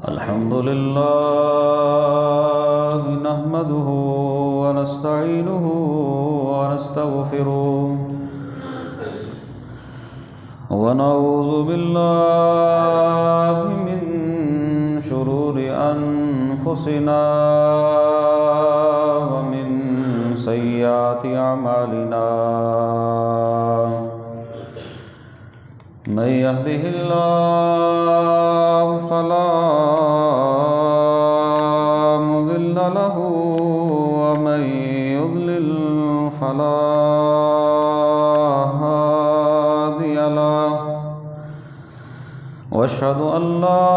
الحمد لله نحمده ونستعينه ونستغفره ونعوذ بالله من شرور أنفسنا ومن سيئات أعمالنا من يهده الله فلا مضل له ومن يضلل فلا هادي له واشهد ان لا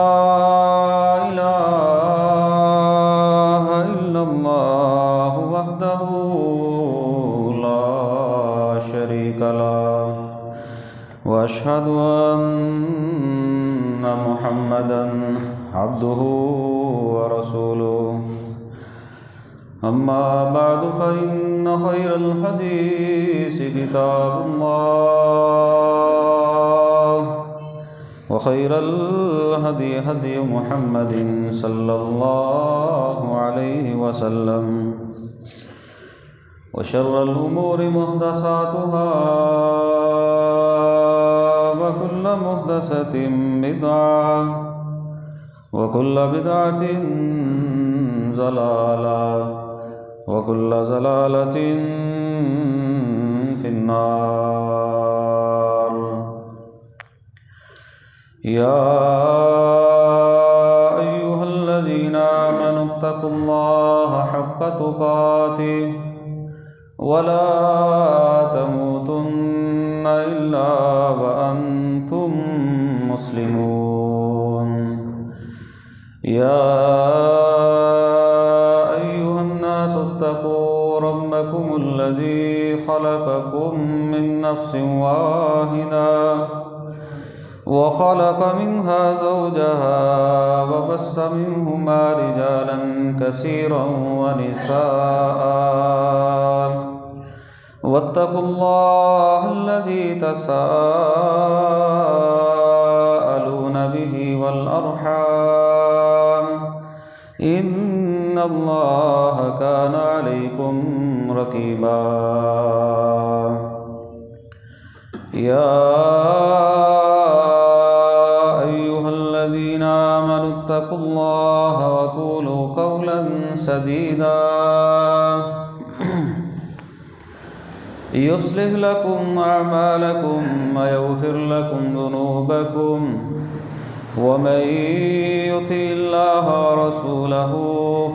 اله الا الله وحده لا شريك له واشهد ان محمدا عبده ورسوله اما بعد فان خير الحديث كتاب الله وخير الهدي هدي محمد صلى الله عليه وسلم وشر الامور محدثاتها وكل محدثة بدعة وكل بدعة ضلالة وكل ضلالة في النار يا أيها الذين آمنوا اتقوا الله حق تقاته ولا تموتن إلا وأنتم مسلمون يا أيها الناس اتقوا ربكم الذي خلقكم من نفس واحدة وخلق منها زوجها وبث منهما رجالا كثيرا ونساء واتقوا الله الذي تساءلون به والأرحام إن الله كان عليكم رقيبا يا أيها الذين آمنوا اتقوا الله وقولوا قولا سديدا يصلح لكم أعمالكم ويغفر لكم ذنوبكم ومن يطع الله ورسوله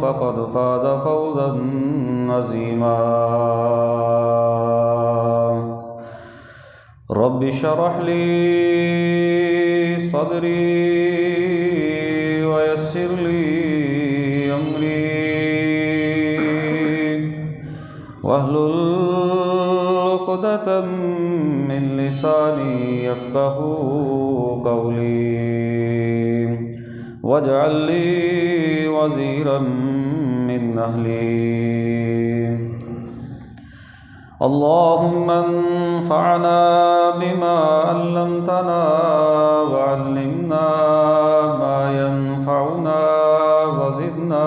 فقد فاز فوزا عظيما رب اشرح لي صدري ويسر لي أمري واحلل عقدة من لساني يفقهوا قولي واجعل لي وزيرا من أهلي اللهم انفعنا بما علمتنا وعلمنا ما ينفعنا وزدنا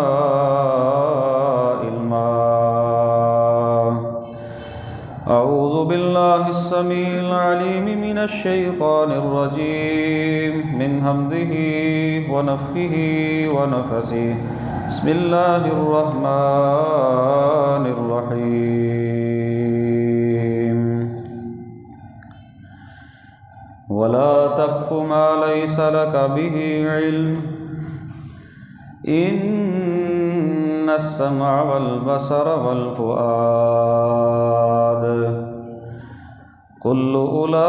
أعوذ بالله السميع العليم من الشيطان الرجيم من همزه ونفخه ونفثه بسم الله الرحمن الرحيم ولا تقف ما ليس لك به علم إن السمع والبصر والفؤاد كل أولئك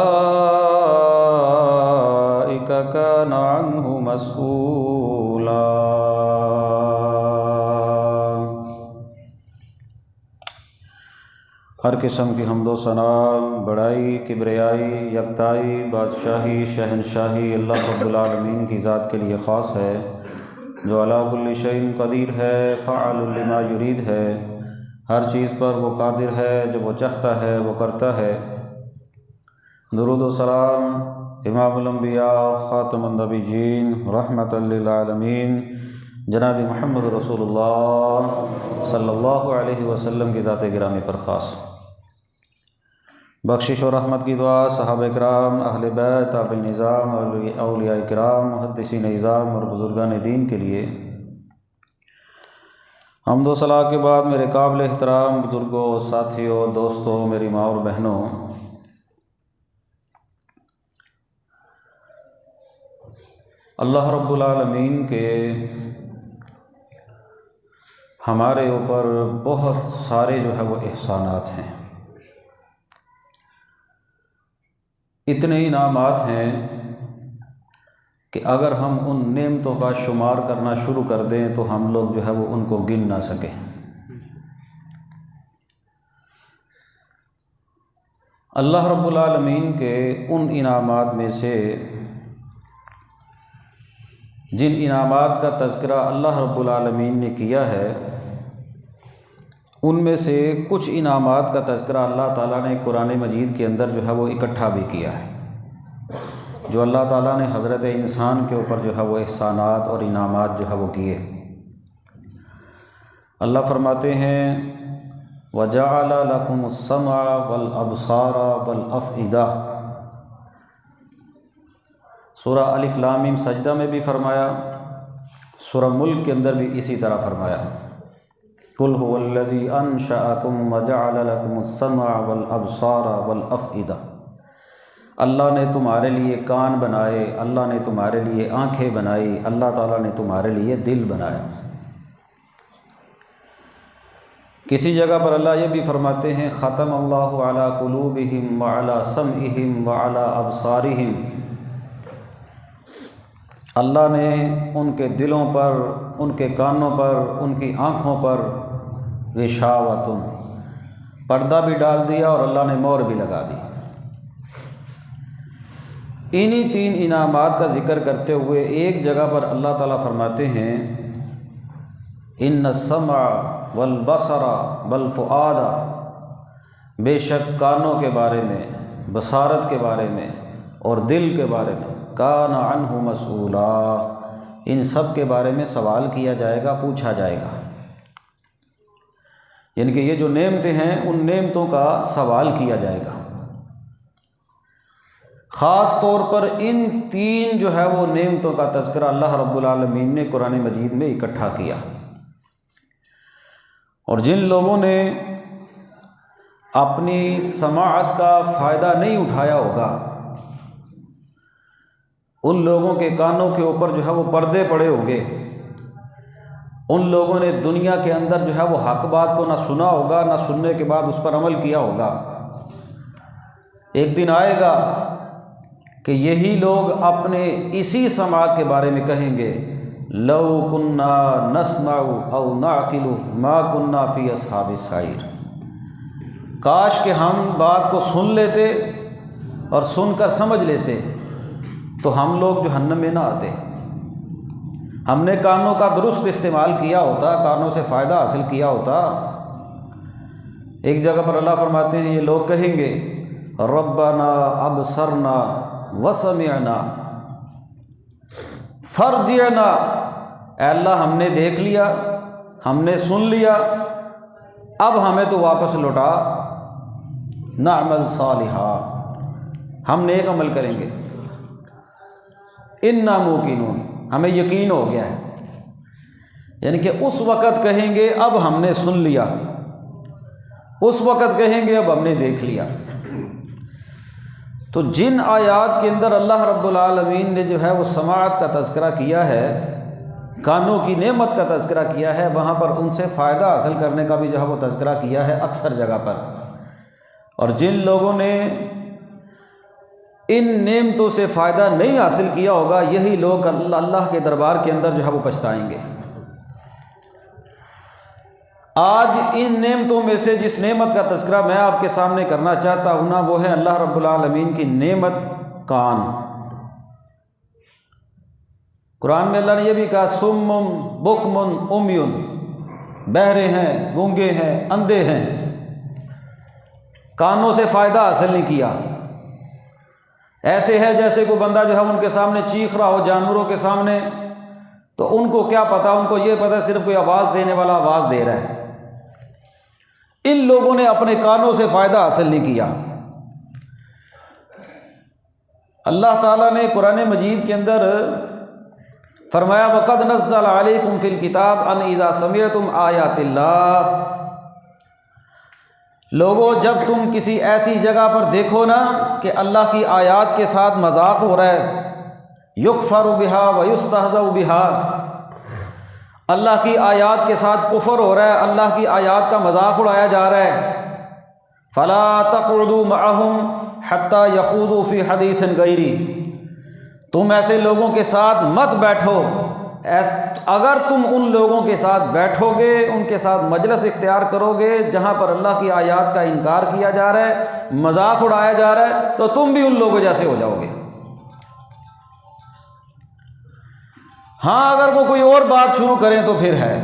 كان عنه مسؤولا ہر قسم کی حمد و ثنا، بڑائی، کبریائی، یکتائی، بادشاہی، شہنشاہی اللہ رب العالمین کی ذات کے لیے خاص ہے، جو علی کل شیء قدیر ہے، فعال لما یرید ہے، ہر چیز پر وہ قادر ہے، جو وہ چاہتا ہے وہ کرتا ہے۔ درود و سلام امام الانبیاء خاتم النبیین رحمۃ للعالمین جناب محمد رسول اللہ صلی اللہ علیہ وسلم کی ذات گرامی پر خاص بخشش و رحمت کی دعا صحابہ کرام، اہل بیت، تابعین نظام، اولیاء کرام، محدثین نظام اور بزرگان دین کے لیے۔ حمد و ثنا کے بعد میرے قابل احترام بزرگوں، ساتھیوں، دوستوں، میری ماں اور بہنوں، اللہ رب العالمین کے ہمارے اوپر بہت سارے وہ احسانات ہیں، اتنے انعامات ہیں کہ اگر ہم ان نعمتوں کا شمار کرنا شروع کر دیں تو ہم لوگ وہ ان کو گن نہ سکیں۔ اللہ رب العالمین کے ان انعامات میں سے جن انعامات کا تذکرہ اللہ رب العالمین نے کیا ہے، ان میں سے کچھ انعامات کا تذکرہ اللہ تعالیٰ نے قرآن مجید کے اندر وہ اکٹھا بھی کیا ہے، جو اللہ تعالیٰ نے حضرت انسان کے اوپر وہ احسانات اور انعامات وہ کیے۔ اللہ فرماتے ہیں وَجَعَلَ لَكُمُ السَّمْعَ وَالْأَبْصَارَ وَالْأَفْئِدَةَ، سورہ الف لام میم سجدہ میں بھی فرمایا، سورہ ملک کے اندر بھی اسی طرح فرمایا، قُلْ هُوَ الَّذِي أَنشَأَكُمْ وَجَعَلَ لَكُمُ السَّمْعَ وَالْأَبْصَارَ وَالْأَفْئِدَةَ، اللہ نے تمہارے لیے کان بنائے، اللہ نے تمہارے لیے آنکھیں بنائی، اللہ تعالیٰ نے تمہارے لیے دل بنایا۔ کسی جگہ پر اللہ یہ بھی فرماتے ہیں ختم اللہ علی قلوبہم وعلی سمعہم وعلی ابصارہم، اللہ نے ان کے دلوں پر، ان کے کانوں پر، ان کی آنکھوں پر غشاوۃ، پردہ بھی ڈال دیا اور اللہ نے مہر بھی لگا دی۔ انہی تین انعامات کا ذکر کرتے ہوئے ایک جگہ پر اللہ تعالیٰ فرماتے ہیں ان السمع والبصر والفؤاد، بے شک کانوں کے بارے میں، بصارت کے بارے میں اور دل کے بارے میں، کان عنہ مسئولا، ان سب کے بارے میں سوال کیا جائے گا، پوچھا جائے گا۔ یعنی کہ یہ جو نعمتیں ہیں ان نعمتوں کا سوال کیا جائے گا۔ خاص طور پر ان تین وہ نعمتوں کا تذکرہ اللہ رب العالمین نے قرآن مجید میں اکٹھا کیا، اور جن لوگوں نے اپنی سماعت کا فائدہ نہیں اٹھایا ہوگا، ان لوگوں کے کانوں کے اوپر وہ پردے پڑے ہوں گے، ان لوگوں نے دنیا کے اندر وہ حق بات کو نہ سنا ہوگا، نہ سننے کے بعد اس پر عمل کیا ہوگا۔ ایک دن آئے گا کہ یہی لوگ اپنے اسی سماعت کے بارے میں کہیں گے لو کننا نسمع او نعقل ما کننا فی اصحاب السعیر، کاش کہ ہم بات کو سن لیتے اور سن کر سمجھ لیتے تو ہم لوگ جہنم میں نہ آتے۔ ہم نے کانوں کا درست استعمال کیا ہوتا، کانوں سے فائدہ حاصل کیا ہوتا۔ ایک جگہ پر اللہ فرماتے ہیں یہ لوگ کہیں گے ربنا ابصرنا وسمعنا فرجعنا، اے اللہ ہم نے دیکھ لیا، ہم نے سن لیا، اب ہمیں تو واپس لوٹا، نعمل صالحا، ہم نیک عمل کریں گے، انا موقنون، ہمیں یقین ہو گیا ہے۔ یعنی کہ اس وقت کہیں گے اب ہم نے سن لیا، اس وقت کہیں گے اب ہم نے دیکھ لیا۔ تو جن آیات کے اندر اللہ رب العالمین نے وہ سماعت کا تذکرہ کیا ہے، کانوں کی نعمت کا تذکرہ کیا ہے، وہاں پر ان سے فائدہ حاصل کرنے کا بھی وہ تذکرہ کیا ہے اکثر جگہ پر۔ اور جن لوگوں نے ان نعمتوں سے فائدہ نہیں حاصل کیا ہوگا، یہی لوگ اللہ کے دربار کے اندر وہ پچھتائیں گے۔ آج ان نعمتوں میں سے جس نعمت کا تذکرہ میں آپ کے سامنے کرنا چاہتا ہوں نا، وہ ہے اللہ رب العالمین کی نعمت کان۔ قرآن میں اللہ نے یہ بھی کہا سم بکم امیون، بہرے ہیں، گونگے ہیں، اندھے ہیں، کانوں سے فائدہ حاصل نہیں کیا۔ ایسے ہے جیسے کوئی بندہ جو ہے ان کے سامنے چیخ رہا ہو جانوروں کے سامنے، تو ان کو کیا پتا، ان کو یہ پتا صرف کوئی آواز دینے والا آواز دے رہا ہے۔ ان لوگوں نے اپنے کانوں سے فائدہ حاصل نہیں کیا۔ اللہ تعالیٰ نے قرآن مجید کے اندر فرمایا وَقَدْ نَزَّلَ عَلَيْكُمْ فِي الْكِتَابِ أَنْ إِذَا سَمِعْتُمْ آيَاتِ اللَّهِ، لوگوں جب تم کسی ایسی جگہ پر دیکھو نا کہ اللہ کی آیات کے ساتھ مذاق ہو رہا ہے، یکفر بہا ویستہزأ بہا، اللہ کی آیات کے ساتھ کفر ہو رہا ہے، اللہ کی آیات کا مذاق اڑایا جا رہا ہے، فلا تقعدوا معهم حتى يخوضوا في حديث غيري، تم ایسے لوگوں کے ساتھ مت بیٹھو، اگر تم ان لوگوں کے ساتھ بیٹھو گے، ان کے ساتھ مجلس اختیار کرو گے جہاں پر اللہ کی آیات کا انکار کیا جا رہا ہے، مذاق اڑایا جا رہا ہے، تو تم بھی ان لوگوں جیسے ہو جاؤ گے۔ ہاں اگر وہ کوئی اور بات شروع کریں تو پھر ہے،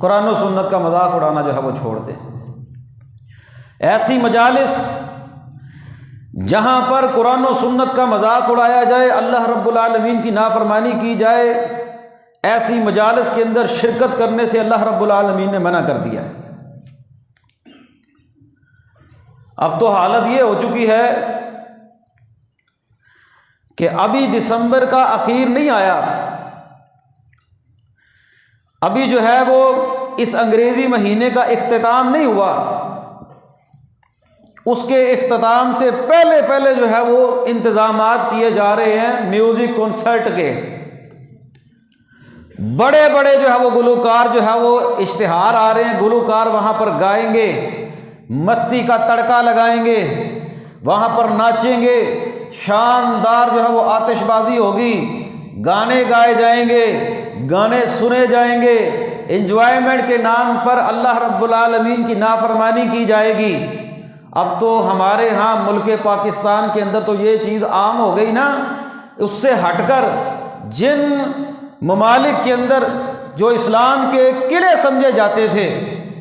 قرآن و سنت کا مذاق اڑانا جو ہے وہ چھوڑ دیں۔ ایسی مجالس جہاں پر قرآن و سنت کا مذاق اڑایا جائے، اللہ رب العالمین کی نافرمانی کی جائے، ایسی مجالس کے اندر شرکت کرنے سے اللہ رب العالمین نے منع کر دیا ہے۔ اب تو حالت یہ ہو چکی ہے کہ ابھی دسمبر کا اخیر نہیں آیا، ابھی جو ہے وہ اس انگریزی مہینے کا اختتام نہیں ہوا، اس کے اختتام سے پہلے جو ہے وہ انتظامات کیے جا رہے ہیں میوزک کنسرٹ کے، بڑے بڑے جو ہے وہ گلوکار جو ہے وہ اشتہار آ رہے ہیں، گلوکار وہاں پر گائیں گے، مستی کا تڑکا لگائیں گے، وہاں پر ناچیں گے، شاندار جو ہے وہ آتش بازی ہوگی، گانے گائے جائیں گے، گانے سنے جائیں گے، انجوائمنٹ کے نام پر اللہ رب العالمین کی نافرمانی کی جائے گی۔ اب تو ہمارے ہاں ملک پاکستان کے اندر تو یہ چیز عام ہو گئی نا، اس سے ہٹ کر جن ممالک کے اندر جو اسلام کے قلعے سمجھے جاتے تھے،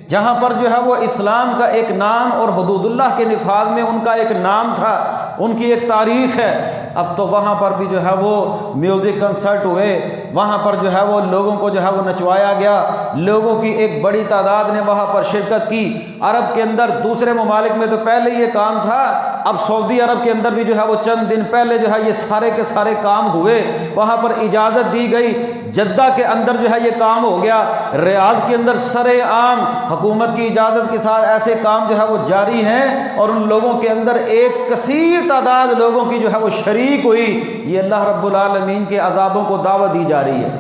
جہاں پر جو ہے وہ اسلام کا ایک نام اور حدود اللہ کے نفاذ میں ان کا ایک نام تھا، ان کی ایک تاریخ ہے، اب تو وہاں پر بھی جو ہے وہ میوزک کنسرٹ ہوئے، وہاں پر جو ہے وہ لوگوں کو جو ہے وہ نچوایا گیا، لوگوں کی ایک بڑی تعداد نے وہاں پر شرکت کی۔ عرب کے اندر دوسرے ممالک میں تو پہلے یہ کام تھا، اب سعودی عرب کے اندر بھی جو ہے وہ چند دن پہلے جو ہے یہ سارے کے سارے کام ہوئے، وہاں پر اجازت دی گئی، جدہ کے اندر جو ہے یہ کام ہو گیا، ریاض کے اندر سر عام حکومت کی اجازت کے ساتھ ایسے کام جو ہے وہ جاری ہیں، اور ان لوگوں کے اندر ایک کثیر تعداد لوگوں کی جو ہے وہ شریک ہوئی۔ یہ اللہ رب العالمین کے عذابوں کو دعوت دی جا رہی ہے۔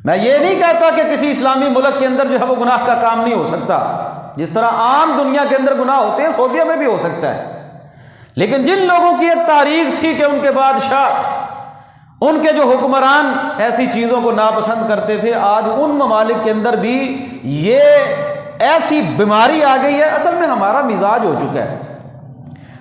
میں یہ نہیں کہتا کہ کسی اسلامی ملک کے اندر جو ہے وہ گناہ کا کام نہیں ہو سکتا، جس طرح عام دنیا کے اندر گناہ ہوتے ہیں سعودیہ میں بھی ہو سکتا ہے، لیکن جن لوگوں کی ایک تاریخ تھی کہ ان کے بادشاہ، ان کے جو حکمران ایسی چیزوں کو ناپسند کرتے تھے، آج ان ممالک کے اندر بھی یہ ایسی بیماری آ گئی ہے۔ اصل میں ہمارا مزاج ہو چکا ہے،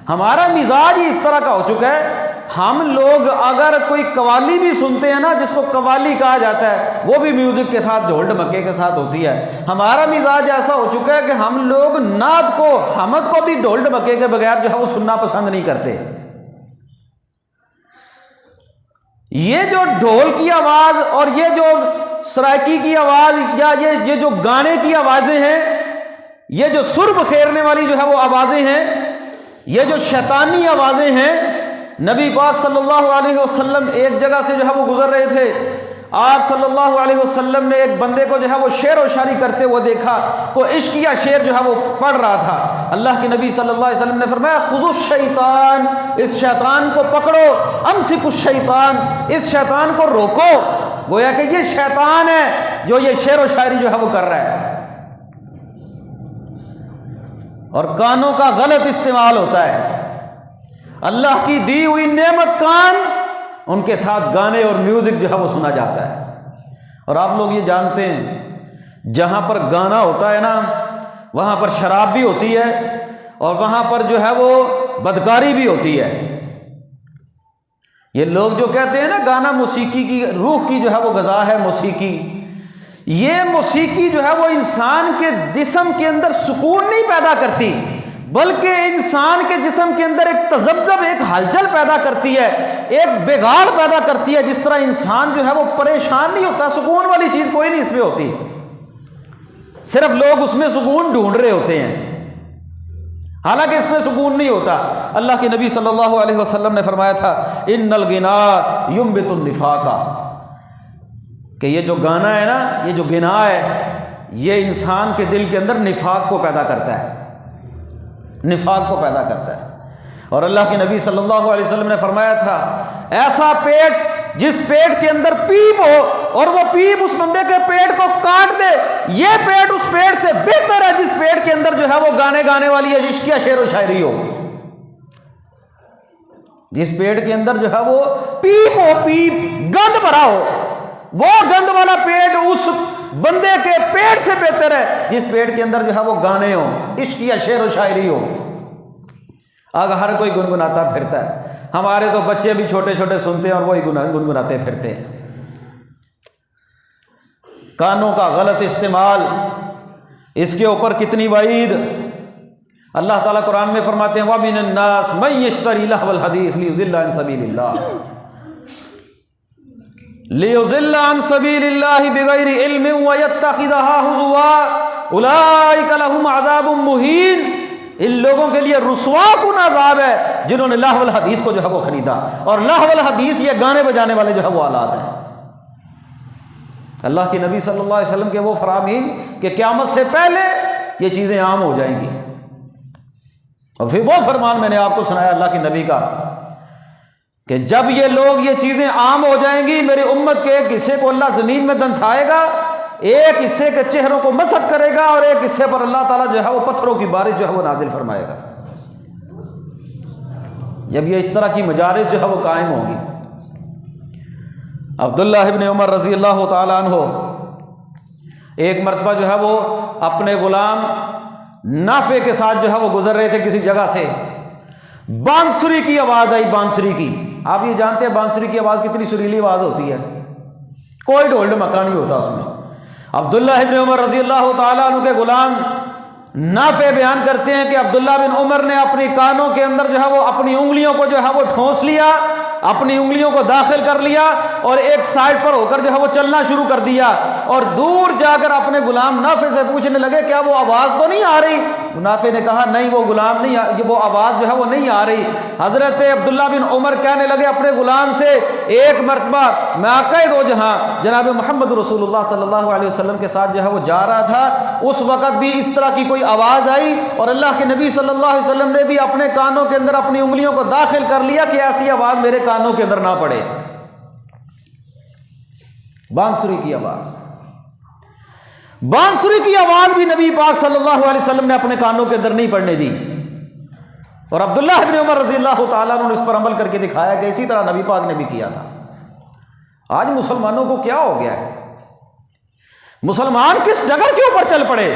ہمارا مزاج ہی اس طرح کا ہو چکا ہے، ہم لوگ اگر کوئی قوالی بھی سنتے ہیں نا، جس کو قوالی کہا جاتا ہے، وہ بھی میوزک کے ساتھ ڈھول ڈھمکے کے ساتھ ہوتی ہے۔ ہمارا مزاج ایسا ہو چکا ہے کہ ہم لوگ نعت کو، حمد کو بھی ڈھول ڈھمکے کے بغیر جو ہے وہ سننا پسند نہیں کرتے۔ یہ جو ڈھول کی آواز اور یہ جو سرائکی کی آواز یا یہ جو گانے کی آوازیں ہیں، یہ جو سر بکھیرنے والی جو ہے وہ آوازیں ہیں، یہ جو شیطانی آوازیں ہیں، نبی پاک صلی اللہ علیہ وسلم ایک جگہ سے جو ہے وہ گزر رہے تھے، آپ صلی اللہ علیہ وسلم نے ایک بندے کو جو ہے وہ شعر و شاعری کرتے ہوئے دیکھا، کوئی عشقیہ شعر جو ہے وہ پڑھ رہا تھا۔ اللہ کے نبی صلی اللہ علیہ وسلم نے فرمایا خذوا الشیطان، اس شیطان کو پکڑو، امسکوا الشیطان، اس شیطان کو روکو، گویا کہ یہ شیطان ہے جو یہ شعر و شاعری جو ہے وہ کر رہا ہے۔ اور کانوں کا غلط استعمال ہوتا ہے، اللہ کی دی ہوئی نعمت کان، ان کے ساتھ گانے اور میوزک جو ہے وہ سنا جاتا ہے۔ اور آپ لوگ یہ جانتے ہیں جہاں پر گانا ہوتا ہے نا، وہاں پر شراب بھی ہوتی ہے، اور وہاں پر جو ہے وہ بدکاری بھی ہوتی ہے۔ یہ لوگ جو کہتے ہیں نا گانا موسیقی کی روح کی جو ہے وہ غذا ہے موسیقی، یہ موسیقی جو ہے وہ انسان کے جسم کے اندر سکون نہیں پیدا کرتی بلکہ انسان کے جسم کے اندر ایک تذبذب، ایک ہلچل پیدا کرتی ہے، ایک بگاڑ پیدا کرتی ہے۔ جس طرح انسان جو ہے وہ پریشان نہیں ہوتا، سکون والی چیز کوئی نہیں اس میں ہوتی، صرف لوگ اس میں سکون ڈھونڈ رہے ہوتے ہیں، حالانکہ اس میں سکون نہیں ہوتا۔ اللہ کے نبی صلی اللہ علیہ وسلم نے فرمایا تھا ان الغنا ينبت النفاق، کہ یہ جو گانا ہے نا، یہ جو غنا ہے، یہ انسان کے دل کے اندر نفاق کو پیدا کرتا ہے، نفاق کو پیدا کرتا ہے۔ اور اللہ کے نبی صلی اللہ علیہ وسلم نے فرمایا تھا ایسا پیٹ جس پیٹ کے اندر پیپ ہو اور وہ پیپ اس بندے کے پیٹ کو کاٹ دے، یہ پیٹ اس پیٹ سے بہتر ہے جس پیٹ کے اندر جو ہے وہ گانے والی ہے، عشق یا شعر و شاعری ہو۔ جس پیٹ کے اندر جو ہے وہ پیپ ہو، پیپ گند بھرا ہو، وہ گند والا پیٹ اس بندے کے پیٹ سے بہتر ہے جس پیٹ کے اندر جو ہے وہ گانے ہو، عشق یا شعر و شاعری ہو۔ اگر ہر کوئی گنگناتا پھرتا ہے، ہمارے تو بچے بھی چھوٹے چھوٹے سنتے ہیں اور وہی گنگناتے پھرتے ہیں۔ کانوں کا غلط استعمال، اس کے اوپر کتنی وعید۔ اللہ تعالیٰ قرآن میں فرماتے ہیں وَمِنَ النَّاسِ مَن يَشْتَرِي لَهْوَ الْحَدِيثِ لِيُضِلَّ عَن سَبِيلِ اللَّهِ بِغَيْرِ عِلْمٍ وَيَتَّخِذَهَا هُزُوًا أُولَٰئِكَ لَهُمْ عَذَابٌ مُّهِينٌ۔ ان لوگوں کے لیے رسوا کن عذاب ہے جنہوں نے لہو الحدیث کو جو ہے وہ خریدا، اور لہو الحدیث یہ گانے بجانے والے جو ہے وہ آلات ہیں۔ اللہ کے نبی صلی اللہ علیہ وسلم کے وہ فرامین کہ قیامت سے پہلے یہ چیزیں عام ہو جائیں گی، اور پھر وہ فرمان میں نے آپ کو سنایا اللہ کے نبی کا کہ جب یہ لوگ یہ چیزیں عام ہو جائیں گی، میری امت کے ایک حصے کو اللہ زمین میں دنسائے گا، ایک حصے کے چہروں کو مسخ کرے گا، اور ایک حصے پر اللہ تعالیٰ جو ہے وہ پتھروں کی بارش جو ہے وہ نازل فرمائے گا۔ جب یہ اس طرح کی مجالس جو ہے وہ قائم ہوگی۔ عبداللہ ابن عمر رضی اللہ تعالیٰ عنہ ایک مرتبہ جو ہے وہ اپنے غلام نافع کے ساتھ جو ہے وہ گزر رہے تھے کسی جگہ سے، بانسری کی آواز آئی، بانسری کی۔ آپ یہ جانتے ہیں بانسری کی آواز کتنی سریلی آواز ہوتی ہے، کوئی ڈھول ڈمکا نہیں ہوتا اس میں۔ عبداللہ ابن عمر رضی اللہ تعالیٰ عنہ کے غلام نافع بیان کرتے ہیں کہ عبداللہ بن عمر نے اپنی کانوں کے اندر جو ہے وہ اپنی انگلیوں کو جو ہے وہ ٹھونس لیا، اپنی انگلیوں کو داخل کر لیا، اور ایک سائڈ پر ہو کر جو ہے وہ چلنا شروع کر دیا، اور دور جا کر اپنے غلام نافع سے پوچھنے لگے کیا وہ آواز تو نہیں آ رہی؟ نافع نے کہا نہیں، وہ غلام نہیں، وہ آواز جو ہے وہ نہیں آ رہی۔ حضرت عبداللہ بن عمر کہنے لگے اپنے غلام سے ایک مرتبہ میں آقا دو جہاں جناب محمد رسول اللہ صلی اللہ علیہ وسلم کے ساتھ جو ہے وہ جا رہا تھا، اس وقت بھی اس طرح کی کوئی آواز آئی، اور اللہ کے نبی صلی اللہ علیہ وسلم نے بھی اپنے کانوں کے اندر اپنی انگلیوں کو داخل کر لیا کہ ایسی آواز میرے کانوں کے اندر نہ پڑے۔ بانسری کی آواز، بانسری کی آواز بھی نبی پاک صلی اللہ علیہ وسلم نے اپنے کانوں کے اندر نہیں پڑنے دی، اور عبداللہ بن عمر رضی اللہ تعالیٰ عنہ نے اس پر عمل کر کے دکھایا کہ اسی طرح نبی پاک نے بھی کیا تھا۔ آج مسلمانوں کو کیا ہو گیا ہے؟ مسلمان کس ڈگر کے اوپر چل پڑے؟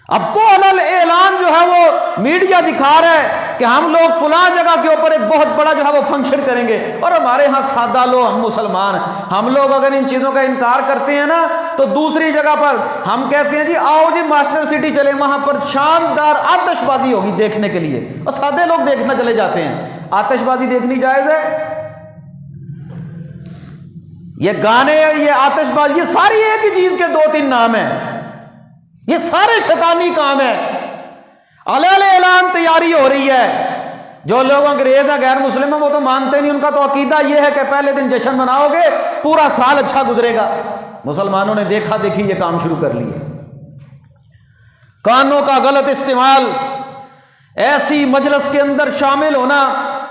اب تو علل اعلان جو ہے وہ میڈیا دکھا رہا ہے کہ ہم لوگ فلاں جگہ کے اوپر ایک بہت بڑا جو ہے وہ فنکشن کریں گے، اور ہمارے ہاں سادہ لوگ، ہم مسلمان، ہم لوگ اگر ان چیزوں کا انکار کرتے ہیں نا تو دوسری جگہ پر ہم کہتے ہیں جی آؤ جی ماسٹر سٹی چلے، وہاں پر شاندار آتش بازی ہوگی دیکھنے کے لیے، اور سادے لوگ دیکھنا چلے جاتے ہیں۔ آتش بازی دیکھنی جائز ہے؟ یہ گانے، یہ آتش بازی، یہ ساری ایک ہی چیز کے دو تین نام ہیں، یہ سارے شیطانی کام ہیں۔ علل اعلان تیاری ہو رہی ہے۔ جو لوگ انگریز ہیں، غیر مسلم ہیں، وہ تو مانتے نہیں، ان کا تو عقیدہ یہ ہے کہ پہلے دن جشن مناؤ گے پورا سال اچھا گزرے گا۔ مسلمانوں نے دیکھا دیکھی یہ کام شروع کر لیے۔ کانوں کا غلط استعمال، ایسی مجلس کے اندر شامل ہونا،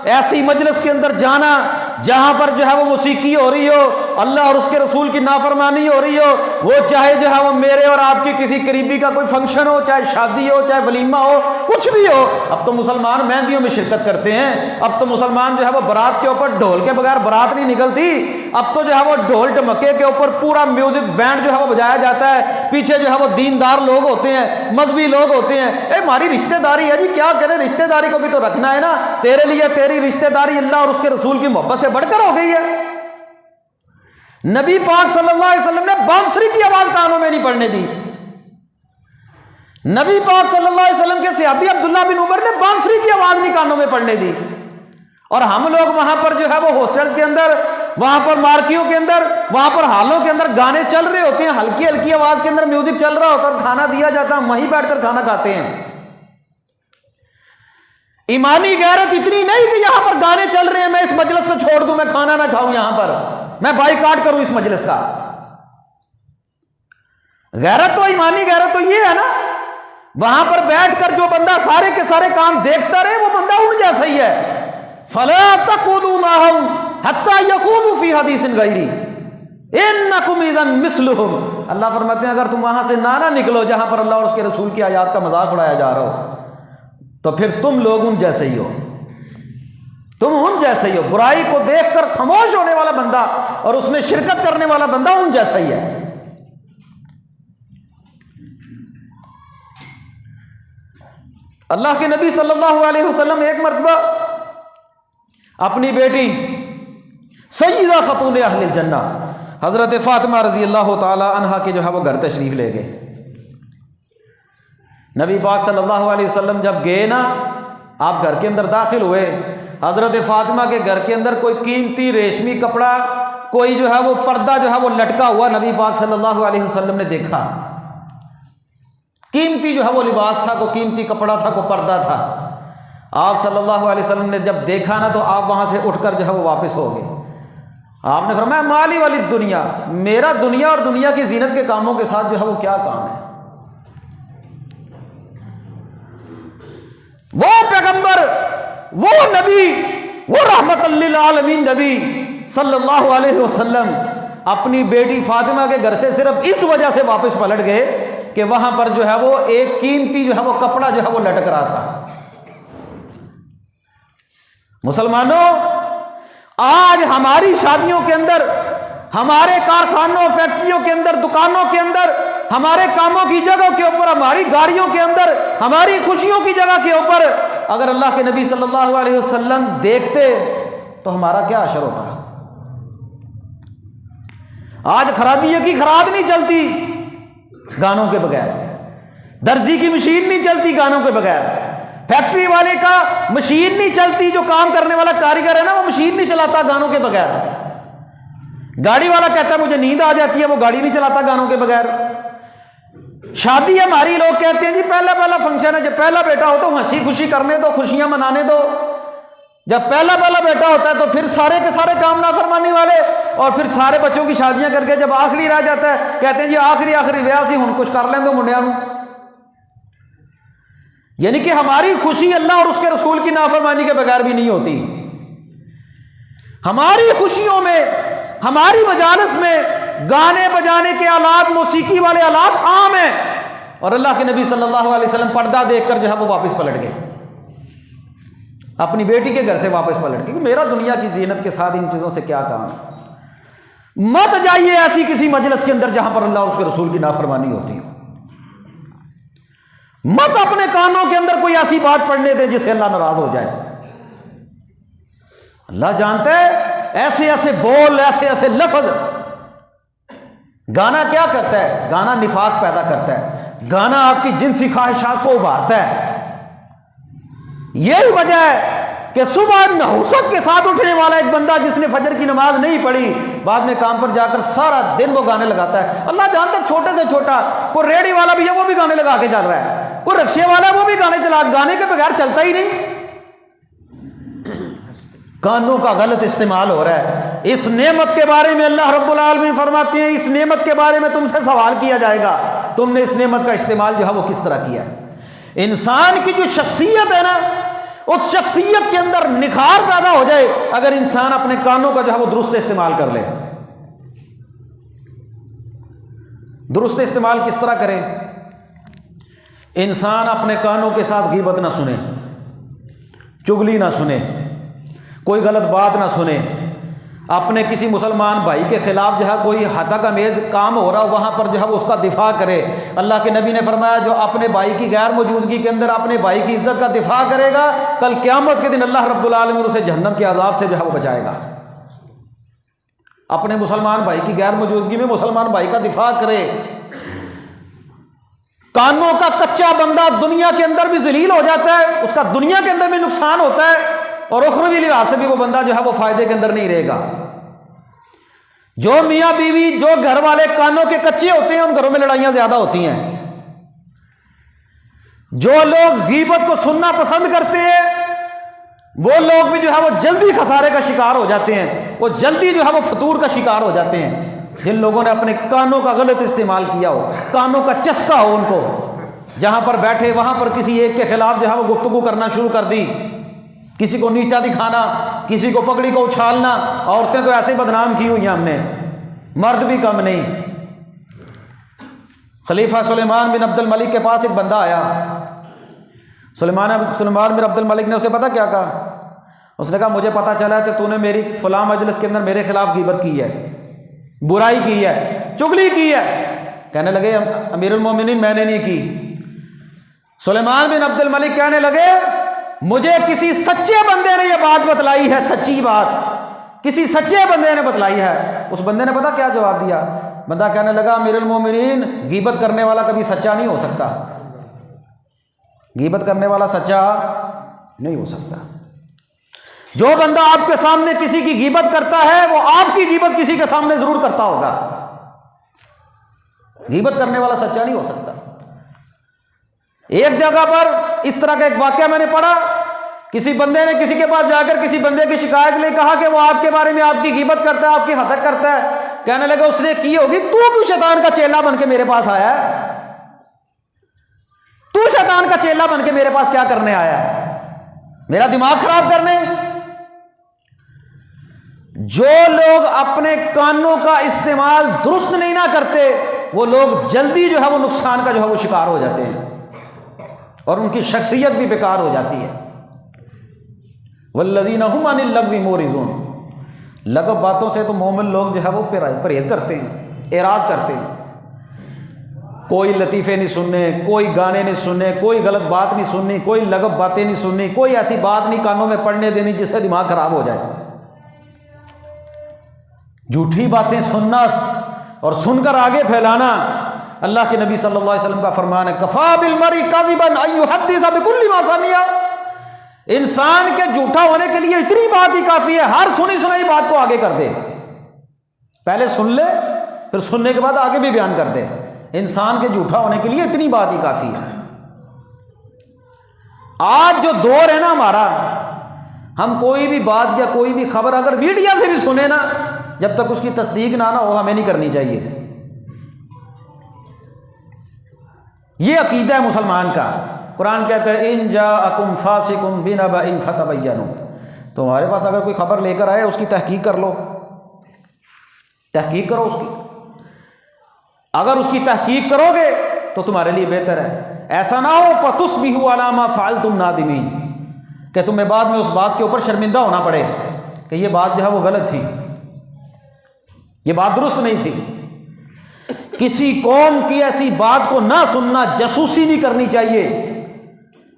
ایسی مجلس کے اندر جانا جہاں پر جو ہے وہ موسیقی ہو رہی ہو، اللہ اور اس کے رسول کی نافرمانی ہو رہی ہو، وہ چاہے جو ہے وہ میرے اور آپ کی کسی قریبی کا کوئی فنکشن ہو، چاہے شادی ہو، چاہے ولیمہ ہو، کچھ بھی ہو۔ اب تو مسلمان مہندیوں میں شرکت کرتے ہیں، اب تو مسلمان جو ہے وہ برات کے اوپر ڈھول کے بغیر برات نہیں نکلتی، اب تو جو ہے وہ ڈھول ڈمکے کے اوپر پورا میوزک بینڈ جو ہے وہ بجایا جاتا ہے، پیچھے جو ہے وہ دیندار لوگ ہوتے ہیں، مذہبی لوگ ہوتے ہیں۔ ہماری رشتہ داری ہے جی، کیا کریں، رشتہ داری کو بھی تو رکھنا ہے نا، تیرے لیے تیری رشتہ داری اللہ اور اس کے رسول کی محبت سے بڑھ کر ہو گئی ہے۔ نبی پاک صلی اللہ علیہ وسلم نے بانسری کی آواز کانوں میں نہیں پڑنے دی، نبی پاک صلی اللہ علیہ وسلم کے صحابی عبداللہ بن عمر نے بانسری کی آواز نہیں کانوں میں پڑنے دی، اور ہم لوگ وہاں پر جو ہے وہ ہاسٹلز کے اندر، وہاں پر مارکیوں کے اندر، وہاں پر ہالوں کے اندر گانے چل رہے ہوتے ہیں، ہلکی ہلکی آواز کے اندر میوزک چل رہا ہوتا ہے اور کھانا دیا جاتا ہے، وہیں بیٹھ کر کھانا کھاتے ہیں۔ ایمانی غیرت اتنی نہیں کہ یہاں پر گانے چل رہے ہیں میں اس مجلس کو چھوڑ دوں، میں کھانا نہ کھاؤں، یہاں پر میں بائیکاٹ کروں اس مجلس کا۔ غیرت تو ایمانی غیرت تو یہ ہے نا، وہاں پر بیٹھ کر جو بندہ سارے کے سارے کام دیکھتا رہے وہ بندہ ان جیسا ہی ہے۔ فلا تقعدوا معهم حتى يخوضوا في حديث غيري انكم اذا مثلهم، اللہ فرماتے ہیں اگر تم وہاں سے نہ نکلو جہاں پر اللہ اور اس کے رسول کی آیات کا مذاق اڑایا جا رہا ہو، تو پھر تم لوگ ان جیسے ہی ہو، تم ان جیسے ہی ہو۔ برائی کو دیکھ کر خاموش ہونے والا بندہ اور اس میں شرکت کرنے والا بندہ ان جیسا ہی ہے۔ اللہ کے نبی صلی اللہ علیہ وسلم ایک مرتبہ اپنی بیٹی سیدہ خاتون اہل الجنہ حضرت فاطمہ رضی اللہ تعالی عنہا کے جو ہے وہ گھر تشریف لے گئے۔ نبی پاک صلی اللہ علیہ وسلم جب گئے نا، آپ گھر کے اندر داخل ہوئے، حضرت فاطمہ کے گھر کے اندر کوئی قیمتی ریشمی کپڑا، کوئی جو ہے وہ پردہ جو ہے وہ لٹکا ہوا نبی پاک صلی اللہ علیہ وسلم نے دیکھا۔ قیمتی جو ہے وہ لباس تھا، کوئی قیمتی کپڑا تھا، کوئی پردہ تھا۔ آپ صلی اللہ علیہ وسلم نے جب دیکھا نا تو آپ وہاں سے اٹھ کر جو ہے وہ واپس ہو گئے۔ آپ نے فرمایا مالی والی دنیا، میرا دنیا اور دنیا کی زینت کے کاموں کے ساتھ جو ہے وہ کیا کام ہے؟ وہ پیغمبر، وہ نبی، وہ رحمت للعالمین نبی صلی اللہ علیہ وسلم اپنی بیٹی فاطمہ کے گھر سے صرف اس وجہ سے واپس پلٹ گئے کہ وہاں پر جو ہے وہ ایک قیمتی جو ہے وہ کپڑا جو ہے وہ لٹک رہا تھا۔ مسلمانوں، آج ہماری شادیوں کے اندر، ہمارے کارخانوں، فیکٹریوں کے اندر، دکانوں کے اندر، ہمارے کاموں کی جگہوں کے اوپر، ہماری گاڑیوں کے اندر، ہماری خوشیوں کی جگہ کے اوپر اگر اللہ کے نبی صلی اللہ علیہ وسلم دیکھتے تو ہمارا کیا اثر ہوتا؟ آج خرابیوں کی خراب نہیں چلتی گانوں کے بغیر، درزی کی مشین نہیں چلتی گانوں کے بغیر، فیکٹری والے کا مشین نہیں چلتی، جو کام کرنے والا کاریگر ہے نا وہ مشین نہیں چلاتا گانوں کے بغیر، گاڑی والا کہتا ہے مجھے نیند آ جاتی ہے، وہ گاڑی نہیں چلاتا گانوں کے بغیر۔ شادی ہماری لوگ کہتے ہیں جی پہلا فنکشن ہے، جب پہلا بیٹا ہو تو ہنسی خوشی کرنے دو، خوشیاں منانے دو، جب پہلا بیٹا ہوتا ہے تو پھر سارے کے سارے کام نافرمانی والے، اور پھر سارے بچوں کی شادیاں کر کے جب آخری رہ جاتا ہے کہتے ہیں جی آخری ویاہ سی ہن کچھ کر لیں دو منڈیاں نوں۔ یعنی کہ ہماری خوشی اللہ اور اس کے رسول کی نافرمانی کے بغیر بھی نہیں ہوتی۔ ہماری خوشیوں میں، ہماری مجالس میں گانے بجانے کے آلات، موسیقی والے آلات عام ہیں، اور اللہ کے نبی صلی اللہ علیہ وسلم پردہ دیکھ کر جو ہے وہ واپس پلٹ گئے، اپنی بیٹی کے گھر سے واپس پلٹ گئے کہ میرا دنیا کی زینت کے ساتھ ان چیزوں سے کیا کام ہے۔ مت جائیے ایسی کسی مجلس کے اندر جہاں پر اللہ اور اس کے رسول کی نافرمانی ہوتی ہو، مت اپنے کانوں کے اندر کوئی ایسی بات پڑھنے دیں جس سے اللہ ناراض ہو جائے۔ اللہ جانتا ہے ایسے ایسے بول، ایسے ایسے لفظ، گانا کیا کرتا ہے؟ گانا نفاق پیدا کرتا ہے، گانا آپ کی جنسی خواہشات کو ابھارتا ہے۔ یہی وجہ ہے کہ صبح نحوست کے ساتھ اٹھنے والا ایک بندہ جس نے فجر کی نماز نہیں پڑھی، بعد میں کام پر جا کر سارا دن وہ گانے لگاتا ہے۔ اللہ جانتا ہے چھوٹے سے چھوٹا کوئی ریڑھی والا بھی ہے وہ بھی گانے لگا کے چل رہا ہے، کوئی رکشے والا وہ بھی گانے کے بغیر چلتا ہی نہیں۔ کانوں کا غلط استعمال ہو رہا ہے۔ اس نعمت کے بارے میں اللہ رب العالمین فرماتے ہیں اس نعمت کے بارے میں تم سے سوال کیا جائے گا، تم نے اس نعمت کا استعمال جو ہے وہ کس طرح کیا ہے۔ انسان کی جو شخصیت ہے نا، اس شخصیت کے اندر نکھار پیدا ہو جائے اگر انسان اپنے کانوں کا جو ہے وہ درست استعمال کر لے۔ درست استعمال کس طرح کرے؟ انسان اپنے کانوں کے ساتھ غیبت نہ سنے، چگلی نہ سنے، کوئی غلط بات نہ سنے، اپنے کسی مسلمان بھائی کے خلاف جو ہے کوئی ہتک امیز کام ہو رہا وہاں پر جو ہے اس کا دفاع کرے۔ اللہ کے نبی نے فرمایا جو اپنے بھائی کی غیر موجودگی کے اندر اپنے بھائی کی عزت کا دفاع کرے گا، کل قیامت کے دن اللہ رب العالمین اسے جہنم کے عذاب سے جو ہے وہ بچائے گا۔ اپنے مسلمان بھائی کی غیر موجودگی میں مسلمان بھائی کا دفاع کرے، کانوں کا کچا بندہ دنیا کے اندر بھی ذلیل ہو جاتا ہے، اس کا دنیا کے اندر بھی نقصان ہوتا ہے، اور اخروی لحاظ سے بھی وہ بندہ جو ہے وہ فائدے کے اندر نہیں رہے گا۔ جو میاں بیوی، جو گھر والے کانوں کے کچے ہوتے ہیں، ان گھروں میں لڑائیاں زیادہ ہوتی ہیں۔ جو لوگ غیبت کو سننا پسند کرتے ہیں، وہ لوگ بھی جو ہے وہ جلدی خسارے کا شکار ہو جاتے ہیں، وہ جلدی جو ہے وہ فطور کا شکار ہو جاتے ہیں۔ جن لوگوں نے اپنے کانوں کا غلط استعمال کیا ہو، کانوں کا چسکا ہو ان کو، جہاں پر بیٹھے وہاں پر کسی ایک کے خلاف جو ہے وہ گفتگو کرنا شروع کر دی، کسی کو نیچا دکھانا، کسی کو پگڑی کو اچھالنا۔ عورتیں تو ایسے بدنام کی ہوئی ہیں ہم نے، مرد بھی کم نہیں۔ خلیفہ سلیمان بن عبد الملک کے پاس ایک بندہ آیا۔ سلیمان بن عبد الملک نے اسے پتہ کیا کہا؟ اس نے کہا مجھے پتہ چلا ہے کہ تو نے میری فلاں مجلس کے اندر میرے خلاف غیبت کی ہے، برائی کی ہے، چغلی کی ہے۔ کہنے لگے امیر المومنین میں نے نہیں کی۔ سلیمان بن عبد الملک کہنے لگے مجھے کسی سچے بندے نے یہ بات بتلائی ہے، سچی بات کسی سچے بندے نے بتلائی ہے۔ اس بندے نے پتہ کیا جواب دیا؟ بندہ کہنے لگا امیر المومنین، غیبت کرنے والا کبھی سچا نہیں ہو سکتا، غیبت کرنے والا سچا نہیں ہو سکتا۔ جو بندہ آپ کے سامنے کسی کی غیبت کرتا ہے، وہ آپ کی غیبت کسی کے سامنے ضرور کرتا ہوگا۔ غیبت کرنے والا سچا نہیں ہو سکتا۔ ایک جگہ پر اس طرح کا ایک واقعہ میں نے پڑھا، کسی بندے نے کسی کے پاس جا کر کسی بندے کی شکایت لے، کہا کہ وہ آپ کے بارے میں آپ کی غیبت کرتا ہے، آپ کی ہتک کرتا ہے۔ کہنے لگا اس نے کی ہوگی، تو کیوں شیطان کا چیلا بن کے میرے پاس آیا ہے؟ تو شیطان کا چیلا بن کے میرے پاس کیا کرنے آیا ہے؟ میرا دماغ خراب کرنے؟ جو لوگ اپنے کانوں کا استعمال درست نہیں نہ کرتے، وہ لوگ جلدی جو ہے وہ نقصان کا جو ہے وہ شکار ہو جاتے ہیں، اور ان کی شخصیت بھی بیکار ہو جاتی ہے۔ والذین هم عن اللغو معرضون، لغو باتوں سے تو مومن لوگ جو ہے وہ پرہیز کرتے ہیں، اعراض کرتے ہیں۔ کوئی لطیفے نہیں سننے، کوئی گانے نہیں سننے، کوئی غلط بات نہیں سننی، کوئی لغو باتیں نہیں سننی، کوئی ایسی بات نہیں کانوں میں پڑنے دینی جس سے دماغ خراب ہو جائے۔ جھوٹی باتیں سننا اور سن کر آگے پھیلانا، اللہ کے نبی صلی اللہ علیہ وسلم کا فرمان ہے کفا بالمرء کذبا ان یحدث بکل ما سمع۔ انسان کے جھوٹا ہونے کے لیے اتنی بات ہی کافی ہے، ہر سنی سنائی بات کو آگے کر دے، پہلے سن لے پھر سننے کے بعد آگے بھی بیان کر دے۔ انسان کے جھوٹا ہونے کے لیے اتنی بات ہی کافی ہے۔ آج جو دور ہے نا ہمارا، ہم کوئی بھی بات یا کوئی بھی خبر اگر میڈیا سے بھی سنے نا، جب تک اس کی تصدیق نہ ہو ہمیں نہیں کرنی چاہیے۔ یہ عقیدہ ہے مسلمان کا۔ قرآن کہتا ہے ان جاءکم فاسق بنبأ فتبینوا، تمہارے پاس اگر کوئی خبر لے کر آئے اس کی تحقیق کر لو، تحقیق کرو اس کی۔ اگر اس کی تحقیق کرو گے تو تمہارے لیے بہتر ہے، ایسا نہ ہو فتصبحوا علی ما فعلتم نادمین، کہ تمہیں بعد میں اس بات کے اوپر شرمندہ ہونا پڑے کہ یہ بات جو ہے وہ غلط تھی، یہ بات درست نہیں تھی۔ کسی قوم کی ایسی بات کو نہ سننا، جاسوسی نہیں کرنی چاہیے۔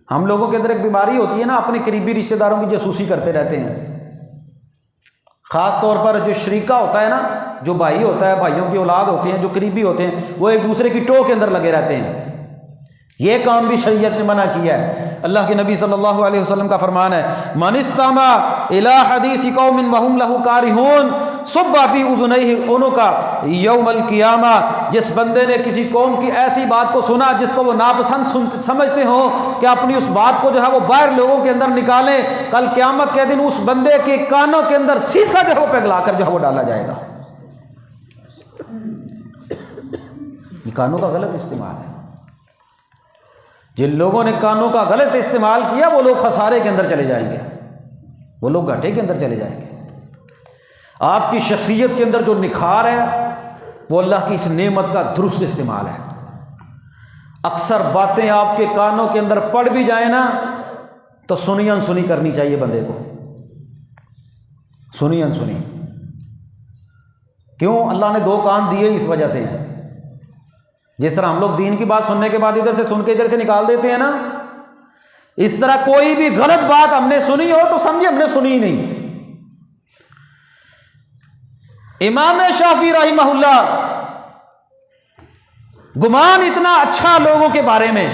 ہم لوگوں کے اندر ایک بیماری ہوتی ہے نا، اپنے قریبی رشتہ داروں کی جاسوسی کرتے رہتے ہیں، خاص طور پر جو شریکہ ہوتا ہے نا، جو بھائی ہوتا ہے، بھائیوں کی اولاد ہوتی ہیں، جو قریبی ہوتے ہیں، وہ ایک دوسرے کی ٹو کے اندر لگے رہتے ہیں۔ یہ کام بھی شریعت نے منع کیا ہے۔ اللہ کے نبی صلی اللہ علیہ وسلم کا فرمان ہے من استمع الی حدیث قوم وهم له کارہون صب فی اذنیہ العنق یوم القیامہ، جس بندے نے کسی قوم کی ایسی بات کو سنا جس کو وہ ناپسند سمجھتے ہوں کہ اپنی اس بات کو جو ہے وہ باہر لوگوں کے اندر نکالیں، کل قیامت کے دن اس بندے کے کانوں کے اندر سیسا جو ہے وہ پگھلا کر جو ہے وہ ڈالا جائے گا۔ یہ کانوں کا غلط استعمال ہے۔ جن لوگوں نے کانوں کا غلط استعمال کیا وہ لوگ خسارے کے اندر چلے جائیں گے، وہ لوگ گھاٹے کے اندر چلے جائیں گے۔ آپ کی شخصیت کے اندر جو نکھار ہے وہ اللہ کی اس نعمت کا درست استعمال ہے۔ اکثر باتیں آپ کے کانوں کے اندر پڑ بھی جائیں نا تو سنی انسنی کرنی چاہیے بندے کو، سنی انسنی۔ کیوں؟ اللہ نے دو کان دیے اس وجہ سے ہیں۔ جس طرح ہم لوگ دین کی بات سننے کے بعد ادھر سے سن کے ادھر سے نکال دیتے ہیں نا، اس طرح کوئی بھی غلط بات ہم نے سنی ہو تو سمجھے ہم نے سنی ہی نہیں۔ امام شافعی رحمہ اللہ گمان اتنا اچھا لوگوں کے بارے میں.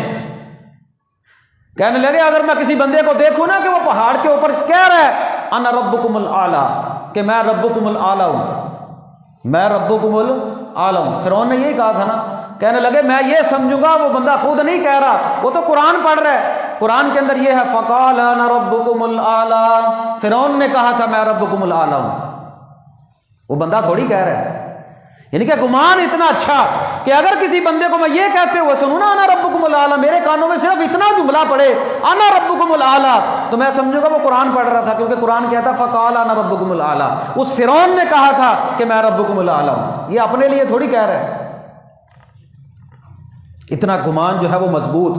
کہنے لگے اگر میں کسی بندے کو دیکھوں نا کہ وہ پہاڑ کے اوپر کہہ رہا ہے انا ربکم الاعلی، کہ میں ربکم الاعلی ہوں، میں ربکم الاعلی ہوں. فرعون نے یہی کہا تھا نا. کہنے لگے میں یہ سمجھوں گا وہ بندہ خود نہیں کہہ رہا، وہ تو قرآن پڑھ رہا ہے. قرآن کے اندر یہ ہے فقال انا ربکم الاعلی. فرعون نے کہا تھا میں ربکم الاعلی ہوں، وہ بندہ تھوڑی کہہ رہا ہے. یعنی کہ گمان اتنا اچھا کہ اگر کسی بندے کو میں یہ کہتے ہوئے سنوں نا انا ربکم الاعلی، میرے کانوں میں صرف اتنا جملہ پڑے انا ربکم الاعلی، تو میں سمجھوں گا وہ قرآن پڑھ رہا تھا، کیونکہ قرآن کہتا فقال انا ربکم الاعلی. اس فرعون نے کہا تھا کہ میں ربکم الاعلی ہوں، یہ اپنے لیے تھوڑی کہہ رہا ہے. اتنا گمان جو ہے وہ مضبوط،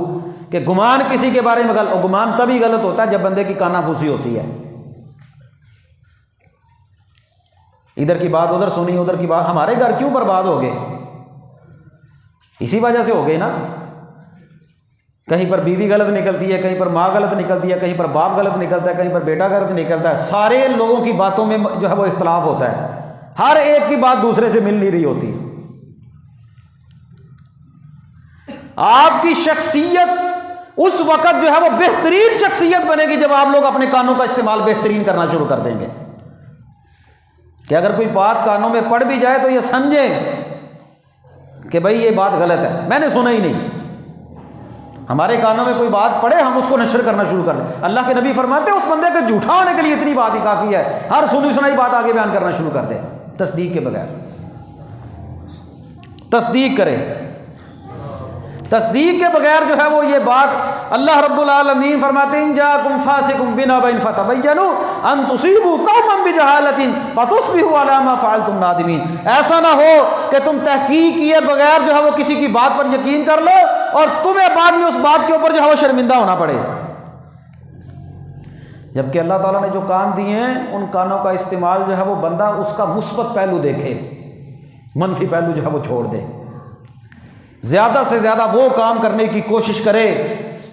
کہ گمان کسی کے بارے میں گمان تبھی غلط ہوتا ہے جب بندے کی کانا پھوسی ہوتی ہے. ادھر کی بات ادھر سنی، ادھر کی بات. ہمارے گھر کیوں برباد ہو گئے؟ اسی وجہ سے ہو گئے نا. کہیں پر بیوی غلط نکلتی ہے، کہیں پر ماں غلط نکلتی ہے، کہیں پر باپ غلط نکلتا ہے، کہیں پر بیٹا غلط نکلتا ہے. سارے لوگوں کی باتوں میں جو ہے وہ اختلاف ہوتا ہے، ہر ایک کی بات دوسرے سے مل نہیں رہی ہوتی. آپ کی شخصیت اس وقت جو ہے وہ بہترین شخصیت بنے گی جب آپ لوگ اپنے کانوں کا استعمال بہترین کرنا شروع کر دیں گے. کہ اگر کوئی بات کانوں میں پڑ بھی جائے تو یہ سمجھیں کہ بھائی یہ بات غلط ہے، میں نے سنا ہی نہیں. ہمارے کانوں میں کوئی بات پڑے ہم اس کو نشر کرنا شروع کر دیں. اللہ کے نبی فرماتے ہیں اس بندے کے جھوٹا ہونے کے لیے اتنی بات ہی کافی ہے، ہر سنی سنائی بات آگے بیان کرنا شروع کر دے تصدیق کے بغیر. تصدیق کرے، تصدیق کے بغیر جو ہے وہ یہ بات. اللہ رب العالمین فرماتے ہیں ان جاءکم فاسق بنبأ فتبینوا ان تصیبوا قوما بجہالۃ فتصبحوا علی ما فعلتم نادمین. ایسا نہ ہو کہ تم تحقیق کیے بغیر جو ہے وہ کسی کی بات پر یقین کر لو اور تمہیں بعد میں اس بات کے اوپر جو ہے وہ شرمندہ ہونا پڑے. جبکہ اللہ تعالیٰ نے جو کان دیے ہیں ان کانوں کا استعمال جو ہے وہ بندہ اس کا مثبت پہلو دیکھے، منفی پہلو جو ہے وہ چھوڑ دے. زیادہ سے زیادہ وہ کام کرنے کی کوشش کرے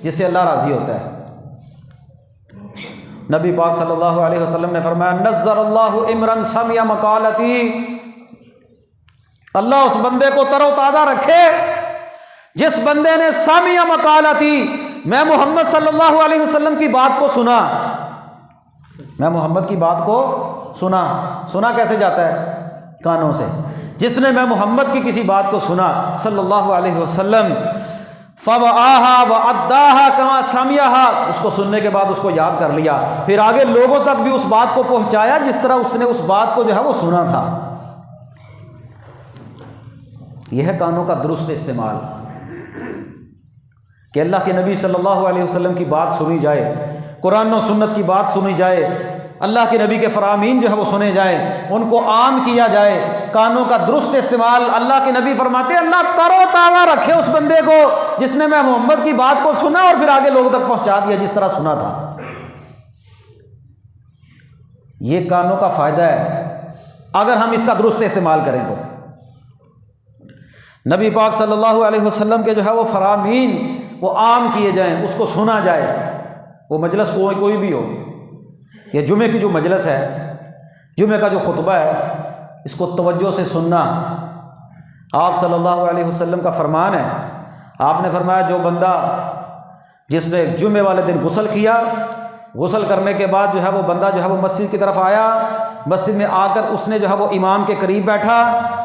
جس سے اللہ راضی ہوتا ہے. نبی پاک صلی اللہ علیہ وسلم نے فرمایا نظر اللہ امرا سمع مقالتی، اللہ اس بندے کو تر و تازہ رکھے جس بندے نے سمع مقالتی، میں محمد صلی اللہ علیہ وسلم کی بات کو سنا. میں محمد کی بات کو سنا. سنا کیسے جاتا ہے؟ کانوں سے. جس نے میں محمد کی کسی بات کو سنا صلی اللہ علیہ وسلم فوعاها واداها كما سمعها، اس کو سننے کے بعد اس کو یاد کر لیا، پھر آگے لوگوں تک بھی اس بات کو پہنچایا جس طرح اس نے اس بات کو جو ہے وہ سنا تھا. یہ ہے کانوں کا درست استعمال، کہ اللہ کے نبی صلی اللہ علیہ وسلم کی بات سنی جائے، قرآن و سنت کی بات سنی جائے، اللہ کے نبی کے فرامین جو ہے وہ سنے جائیں، ان کو عام کیا جائے. کانوں کا درست استعمال. اللہ کے نبی فرماتے ہیں اللہ تر و تازہ رکھے اس بندے کو جس نے میں محمد کی بات کو سنا اور پھر آگے لوگوں تک پہنچا دیا جس طرح سنا تھا. یہ کانوں کا فائدہ ہے اگر ہم اس کا درست استعمال کریں تو. نبی پاک صلی اللہ علیہ وسلم کے جو ہے وہ فرامین وہ عام کیے جائیں، اس کو سنا جائے. وہ مجلس کوئی بھی ہو، یہ جمعے کی جو مجلس ہے، جمعے کا جو خطبہ ہے، اس کو توجہ سے سننا. آپ صلی اللہ علیہ وسلم کا فرمان ہے، آپ نے فرمایا جو بندہ جس نے جمعے والے دن غسل کیا، غسل کرنے کے بعد جو ہے وہ بندہ جو ہے وہ مسجد کی طرف آیا، مسجد میں آ کر اس نے جو ہے وہ امام کے قریب بیٹھا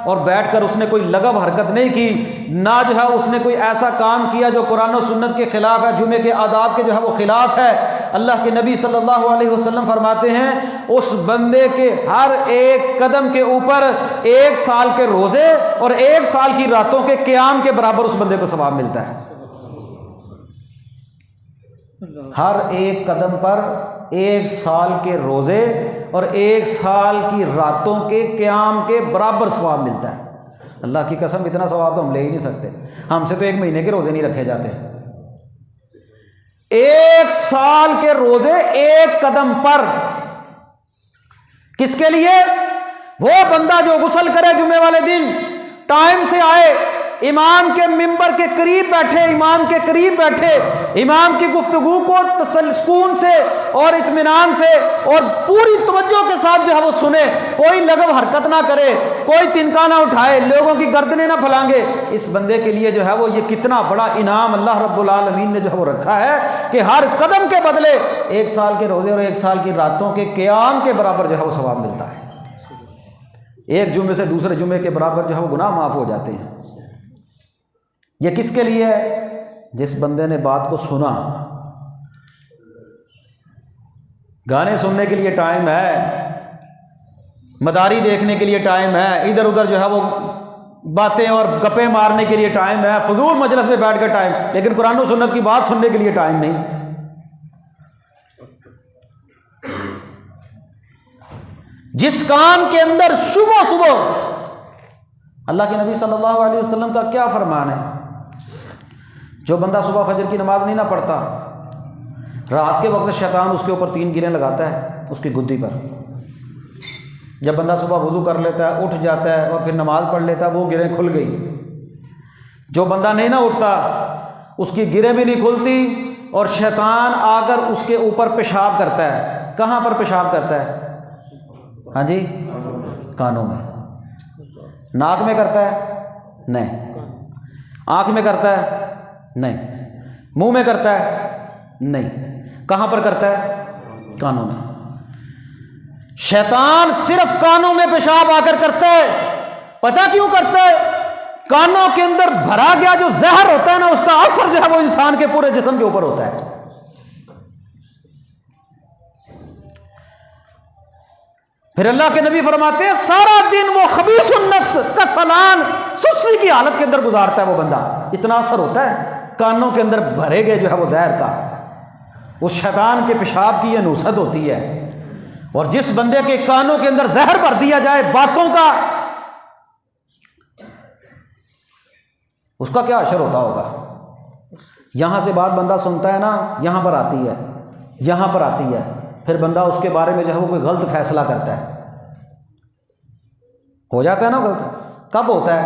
اور بیٹھ کر اس نے کوئی لغو حرکت نہیں کی، نہ جو ہے اس نے کوئی ایسا کام کیا جو قرآن و سنت کے خلاف ہے، جمعے کے آداب کے جو ہے وہ خلاف ہے. اللہ کے نبی صلی اللہ علیہ وسلم فرماتے ہیں اس بندے کے ہر ایک قدم کے اوپر 1 سال کے روزے اور 1 سال کی راتوں کے قیام کے برابر اس بندے کو ثواب ملتا ہے. ہر ایک قدم پر 1 سال کے روزے اور 1 سال کی راتوں کے قیام کے برابر ثواب ملتا ہے. اللہ کی قسم اتنا ثواب تو ہم لے ہی نہیں سکتے. ہم سے تو 1 مہینے کے روزے نہیں رکھے جاتے. 1 سال کے روزے 1 قدم پر. کس کے لیے؟ وہ بندہ جو غسل کرے جمعے والے دن، ٹائم سے آئے، امام کے منبر کے قریب بیٹھے، امام کے قریب بیٹھے، امام کی گفتگو کو سکون سے اور اطمینان سے اور پوری توجہ کے ساتھ جو ہے وہ سنے، کوئی لغو حرکت نہ کرے، کوئی تنکا نہ اٹھائے، لوگوں کی گردنیں نہ پھلانگے، اس بندے کے لیے جو ہے وہ یہ کتنا بڑا انعام اللہ رب العالمین نے جو ہے وہ رکھا ہے کہ ہر قدم کے بدلے 1 سال کے روزے اور 1 سال کی راتوں کے قیام کے برابر جو ہے وہ ثواب ملتا ہے۔ ایک جمعے سے دوسرے جمعے کے برابر جو ہے وہ گناہ معاف ہو جاتے ہیں۔ یہ کس کے لیے ہے؟ جس بندے نے بات کو سنا۔ گانے سننے کے لیے ٹائم ہے، مداری دیکھنے کے لیے ٹائم ہے، ادھر ادھر جو ہے وہ باتیں اور گپیں مارنے کے لیے ٹائم ہے، فضول مجلس میں بیٹھ کر ٹائم، لیکن قرآن و سنت کی بات سننے کے لیے ٹائم نہیں۔ جس کام کے اندر صبح اللہ کے نبی صلی اللہ علیہ وسلم کا کیا فرمان ہے؟ جو بندہ صبح فجر کی نماز نہیں نہ پڑھتا، رات کے وقت شیطان اس کے اوپر 3 گریں لگاتا ہے اس کی گدی پر۔ جب بندہ صبح وضو کر لیتا ہے، اٹھ جاتا ہے اور پھر نماز پڑھ لیتا ہے، وہ گریں کھل گئی۔ جو بندہ نہیں نہ اٹھتا اس کی گریں بھی نہیں کھلتی اور شیطان آ کر اس کے اوپر پیشاب کرتا ہے۔ کہاں پر پیشاب کرتا ہے؟ ہاں جی، کانوں میں۔ ناک میں کرتا ہے؟ نہیں۔ آنکھ میں کرتا ہے؟ نہیں۔ منہ میں کرتا ہے؟ نہیں۔ کہاں پر کرتا ہے؟ کانوں میں۔ شیطان صرف کانوں میں پیشاب آ کر کرتا ہے۔ پتہ کیوں کرتا ہے؟ کانوں کے اندر بھرا گیا جو زہر ہوتا ہے نا، اس کا اثر جو ہے وہ انسان کے پورے جسم کے اوپر ہوتا ہے۔ پھر اللہ کے نبی فرماتے ہیں سارا دن وہ خبیث النفس کسلان سستی کی حالت کے اندر گزارتا ہے وہ بندہ، اتنا اثر ہوتا ہے کانوں کے اندر بھرے گئے جو ہے وہ زہر کا۔ اس شیطان کے پیشاب کی یہ نوست ہوتی ہے، اور جس بندے کے کانوں کے اندر زہر بھر دیا جائے باتوں کا، اس کا کیا اثر ہوتا ہوگا؟ یہاں سے بات بندہ سنتا ہے نا، یہاں پر آتی ہے، یہاں پر آتی ہے، پھر بندہ اس کے بارے میں جو ہے وہ کوئی غلط فیصلہ کرتا ہے، ہو جاتا ہے نا غلط۔ کب ہوتا ہے؟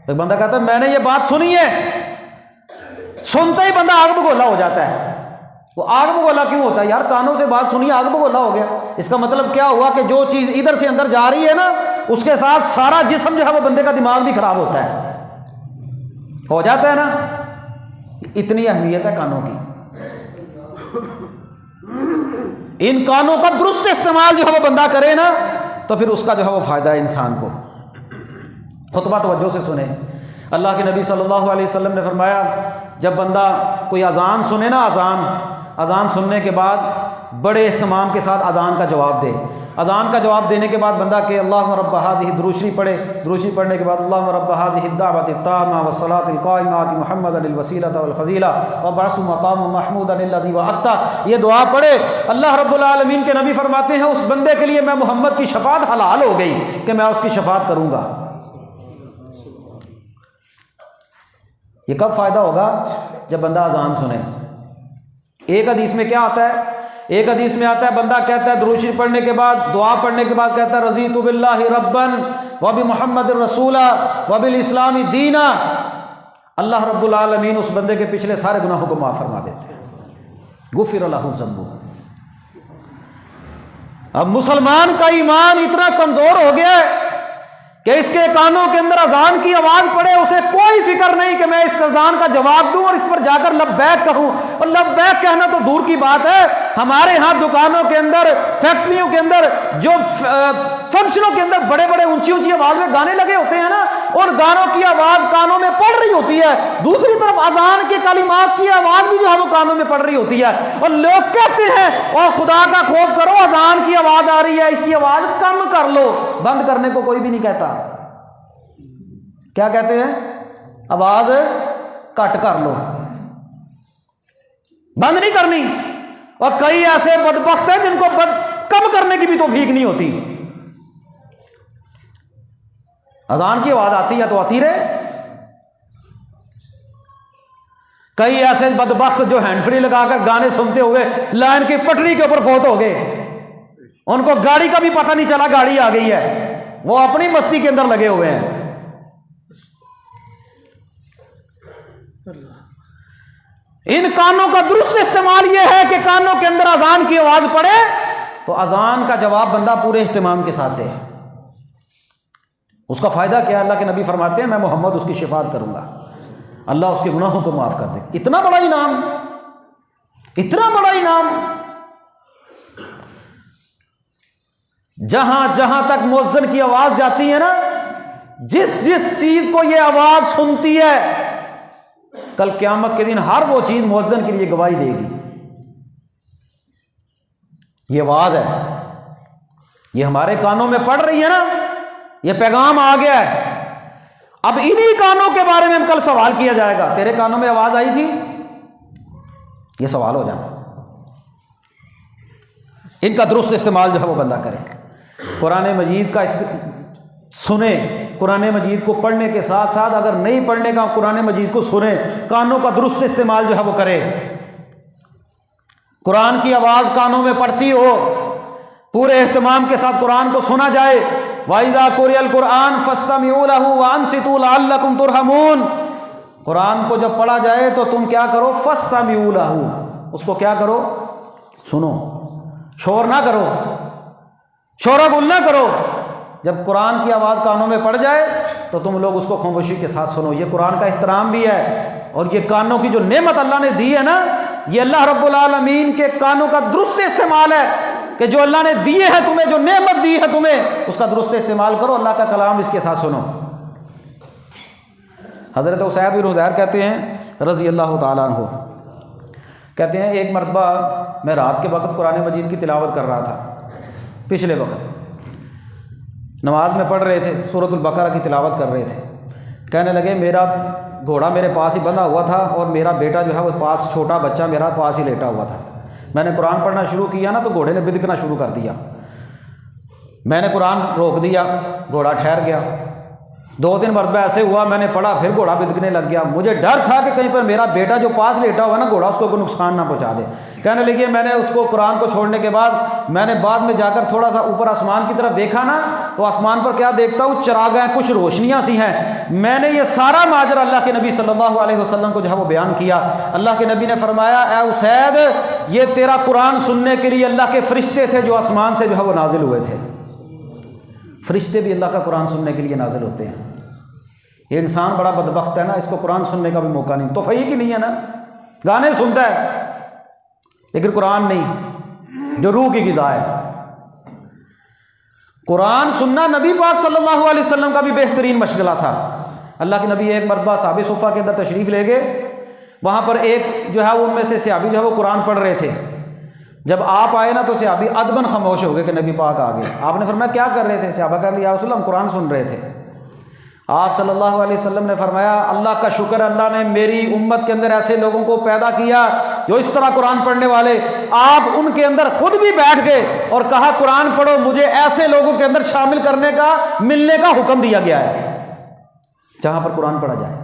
ایک بندہ کہتا ہے میں نے یہ بات سنی ہے، سنتے ہی بندہ آگ بگولا ہو جاتا ہے۔ وہ آگ بگولا کیوں ہوتا ہے؟ یار کانوں سے بات سنی، آگ بگولا ہو گیا۔ اس کا مطلب کیا ہوا کہ جو چیز ادھر سے اندر جا رہی ہے نا، اس کے ساتھ سارا جسم جو ہے وہ بندے کا دماغ بھی خراب ہوتا ہے، ہو جاتا ہے نا۔ اتنی اہمیت ہے کانوں کی۔ ان کانوں کا درست استعمال جو ہے وہ بندہ کرے نا، تو پھر اس کا جو ہے وہ فائدہ ہے انسان کو۔ خطبہ توجہ سے سنیں۔ اللہ کے نبی صلی اللہ علیہ وسلم نے فرمایا جب بندہ کوئی اذان سنے نا، اذان سننے کے بعد بڑے اہتمام کے ساتھ اذان کا جواب دے۔ اذان کا جواب دینے کے بعد بندہ کہ اللہم رب ھذہ درود پڑھے، درود پڑھنے کے بعد اللہم رب ھذہ الدعوۃ التامہ والصلاۃ القائمہ آت محمدا الوسیلۃ والفضیلہ وابعثہ مقاما محمودا الذی وعدتہ، یہ دعا پڑھے۔ اللہ رب العالمین کے نبی فرماتے ہیں اس بندے کے لیے میں محمد کی شفاعت حلال ہو گئی کہ میں اس کی شفاعت کروں گا۔ یہ کب فائدہ ہوگا؟ جب بندہ اذان سنے۔ ایک حدیث میں کیا آتا ہے؟ ایک حدیث میں آتا ہے بندہ کہتا ہے درود شریف پڑھنے کے بعد، دعا پڑھنے کے بعد کہتا ہے رضیت باللہ ربا وبمحمد رسولا وبالاسلام دینا، اللہ رب العالمین اس بندے کے پچھلے سارے گناہوں کو معاف فرما دیتے ہیں، غفر لہ ذنبہ۔ اب مسلمان کا ایمان اتنا کمزور ہو گیا ہے کہ اس کے کانوں کے اندر اذان کی آواز پڑے، اسے کوئی فکر نہیں کہ میں اس اذان کا جواب دوں اور اس پر جا کر لبیک کہوں۔ اور لبیک کہنا تو دور کی بات ہے، ہمارے ہاں دکانوں کے اندر، فیکٹریوں کے اندر، جو فنکشنوں کے اندر بڑے بڑے اونچی اونچی آواز میں گانے لگے ہوتے ہیں نا، ان گانوں کی آواز کانوں میں پڑ رہی ہوتی ہے، دوسری طرف اذان کے کلمات کی آواز بھی جو ہے وہ کانوں میں پڑ رہی ہوتی ہے، اور لوگ کہتے ہیں اور خدا کا خوف کرو اذان کی آواز آ رہی ہے، اس کی آواز کم کر لو۔ بند کرنے کو کوئی بھی نہیں کہتا، کیا کہتے ہیں؟ آواز کٹ کر لو، بند نہیں کرنی۔ اور کئی ایسے بدبخت ہیں جن کو کم کرنے کی بھی توفیق نہیں ہوتی۔ اذان کی آواز آتی ہے تو آتی رہے۔ کئی ایسے بدبخت جو ہینڈ فری لگا کر گانے سنتے ہوئے لائن کی پٹری کے اوپر فوت ہو گئے، ان کو گاڑی کا بھی پتہ نہیں چلا گاڑی آ گئی ہے، وہ اپنی مستی کے اندر لگے ہوئے ہیں۔ ان کانوں کا درست استعمال یہ ہے کہ کانوں کے اندر اذان کی آواز پڑے تو اذان کا جواب بندہ پورے اہتمام کے ساتھ دے۔ اس کا فائدہ کیا؟ اللہ کے نبی فرماتے ہیں میں محمد اس کی شفاعت کروں گا، اللہ اس کے گناہوں کو معاف کر دے۔ اتنا بڑا انعام، اتنا بڑا انعام۔ جہاں جہاں تک مؤذن کی آواز جاتی ہے نا، جس جس چیز کو یہ آواز سنتی ہے، کل قیامت کے دن ہر وہ چیز مؤذن کے لیے گواہی دے گی۔ یہ آواز ہے، یہ ہمارے کانوں میں پڑ رہی ہے نا، یہ پیغام آ گیا ہے۔ اب انہی کانوں کے بارے میں کل سوال کیا جائے گا، تیرے کانوں میں آواز آئی تھی؟ یہ سوال ہو جانا۔ ان کا درست استعمال جو ہے وہ بندہ کرے، قرآن مجید کا سنے، قرآن مجید کو پڑھنے کے ساتھ ساتھ اگر نہیں پڑھنے کا قرآن مجید کو سنے، کانوں کا درست استعمال جو ہے وہ کرے۔ قرآن کی آواز کانوں میں پڑتی ہو، پورے اہتمام کے ساتھ قرآن کو سنا جائے۔ وَإِذَا قُرِئَ الْقُرْآنُ فَاسْتَمِعُوا لَهُ وَأَنصِتُوا لَعَلَّكُمْ تُرْحَمُونَ۔ قرآن کو جب پڑھا جائے تو تم کیا کرو؟ فَاسْتَمِعُوا لَهُ، اس کو کیا کرو؟ سنو، شور نہ کرو، شور و گل نہ کرو۔ جب قرآن کی آواز کانوں میں پڑ جائے تو تم لوگ اس کو خاموشی کے ساتھ سنو۔ یہ قرآن کا احترام بھی ہے، اور یہ کانوں کی جو نعمت اللہ نے دی ہے نا، یہ اللہ رب العالمین کے کانوں کا درست استعمال ہے کہ جو اللہ نے دیے ہیں تمہیں، جو نعمت دی ہے تمہیں، اس کا درست استعمال کرو، اللہ کا کلام اس کے ساتھ سنو۔ حضرت اسید بن حضیر کہتے ہیں رضی اللہ تعالیٰ عنہ، کہتے ہیں ایک مرتبہ میں رات کے وقت قرآن مجید کی تلاوت کر رہا تھا، پچھلے وقت نماز میں پڑھ رہے تھے، سورۃ البقرہ کی تلاوت کر رہے تھے۔ کہنے لگے میرا گھوڑا میرے پاس ہی بندھا ہوا تھا اور میرا بیٹا جو ہے وہ پاس، چھوٹا بچہ میرا پاس ہی لیٹا ہوا تھا۔ میں نے قرآن پڑھنا شروع کیا نا تو گھوڑے نے بدکنا شروع کر دیا۔ میں نے قرآن روک دیا، گھوڑا ٹھہر گیا۔ 2-3 مرتبہ ایسے ہوا، میں نے پڑھا، پھر گھوڑا بدکنے لگ گیا۔ مجھے ڈر تھا کہ کہیں پر میرا بیٹا جو پاس لیٹا ہوا نا گھوڑا، اس کو کوئی نقصان نہ پہنچا دے۔ کہنے لگے میں نے اس کو قرآن کو چھوڑنے کے بعد میں نے بعد میں جا کر تھوڑا سا اوپر آسمان کی طرف دیکھا نا، تو آسمان پر کیا دیکھتا ہوں؟ چراغاں، کچھ روشنیاں سی ہیں۔ میں نے یہ سارا ماجرا اللہ کے نبی صلی اللہ علیہ وسلم کو جو ہے وہ بیان کیا۔ اللہ کے نبی نے فرمایا اے اسید، یہ تیرا قرآن سننے کے لیے اللہ کے فرشتے تھے جو آسمان سے جو ہے وہ نازل ہوئے تھے۔ فرشتے بھی اللہ کا قرآن سننے کے لیے نازل ہوتے ہیں۔ یہ انسان بڑا بدبخت ہے نا، اس کو قرآن سننے کا بھی موقع نہیں، توفیق ہی نہیں ہے نا، گانے سنتا ہے لیکن قرآن نہیں، جو روح کی غذا ہے۔ قرآن سننا نبی پاک صلی اللہ علیہ وسلم کا بھی بہترین مشغلہ تھا۔ اللہ کے نبی ایک مرتبہ صحابہ صفہ کے اندر تشریف لے گئے، وہاں پر ایک جو ہے ان میں سے صحابی جو ہے وہ قرآن پڑھ رہے تھے۔ جب آپ آئے نا تو صحابی ادباً خاموش ہو گئے کہ نبی پاک آ گئے۔ آپ نے فرمایا کیا کر رہے تھے؟ صحابہ کہہ رہے یا رسول اللہ ہم قرآن سن رہے تھے۔ آپ صلی اللہ علیہ وسلم نے فرمایا اللہ کا شکر، اللہ نے میری امت کے اندر ایسے لوگوں کو پیدا کیا جو اس طرح قرآن پڑھنے والے۔ آپ ان کے اندر خود بھی بیٹھ گئے اور کہا قرآن پڑھو، مجھے ایسے لوگوں کے اندر شامل کرنے کا، ملنے کا حکم دیا گیا ہے جہاں پر قرآن پڑھا جائے۔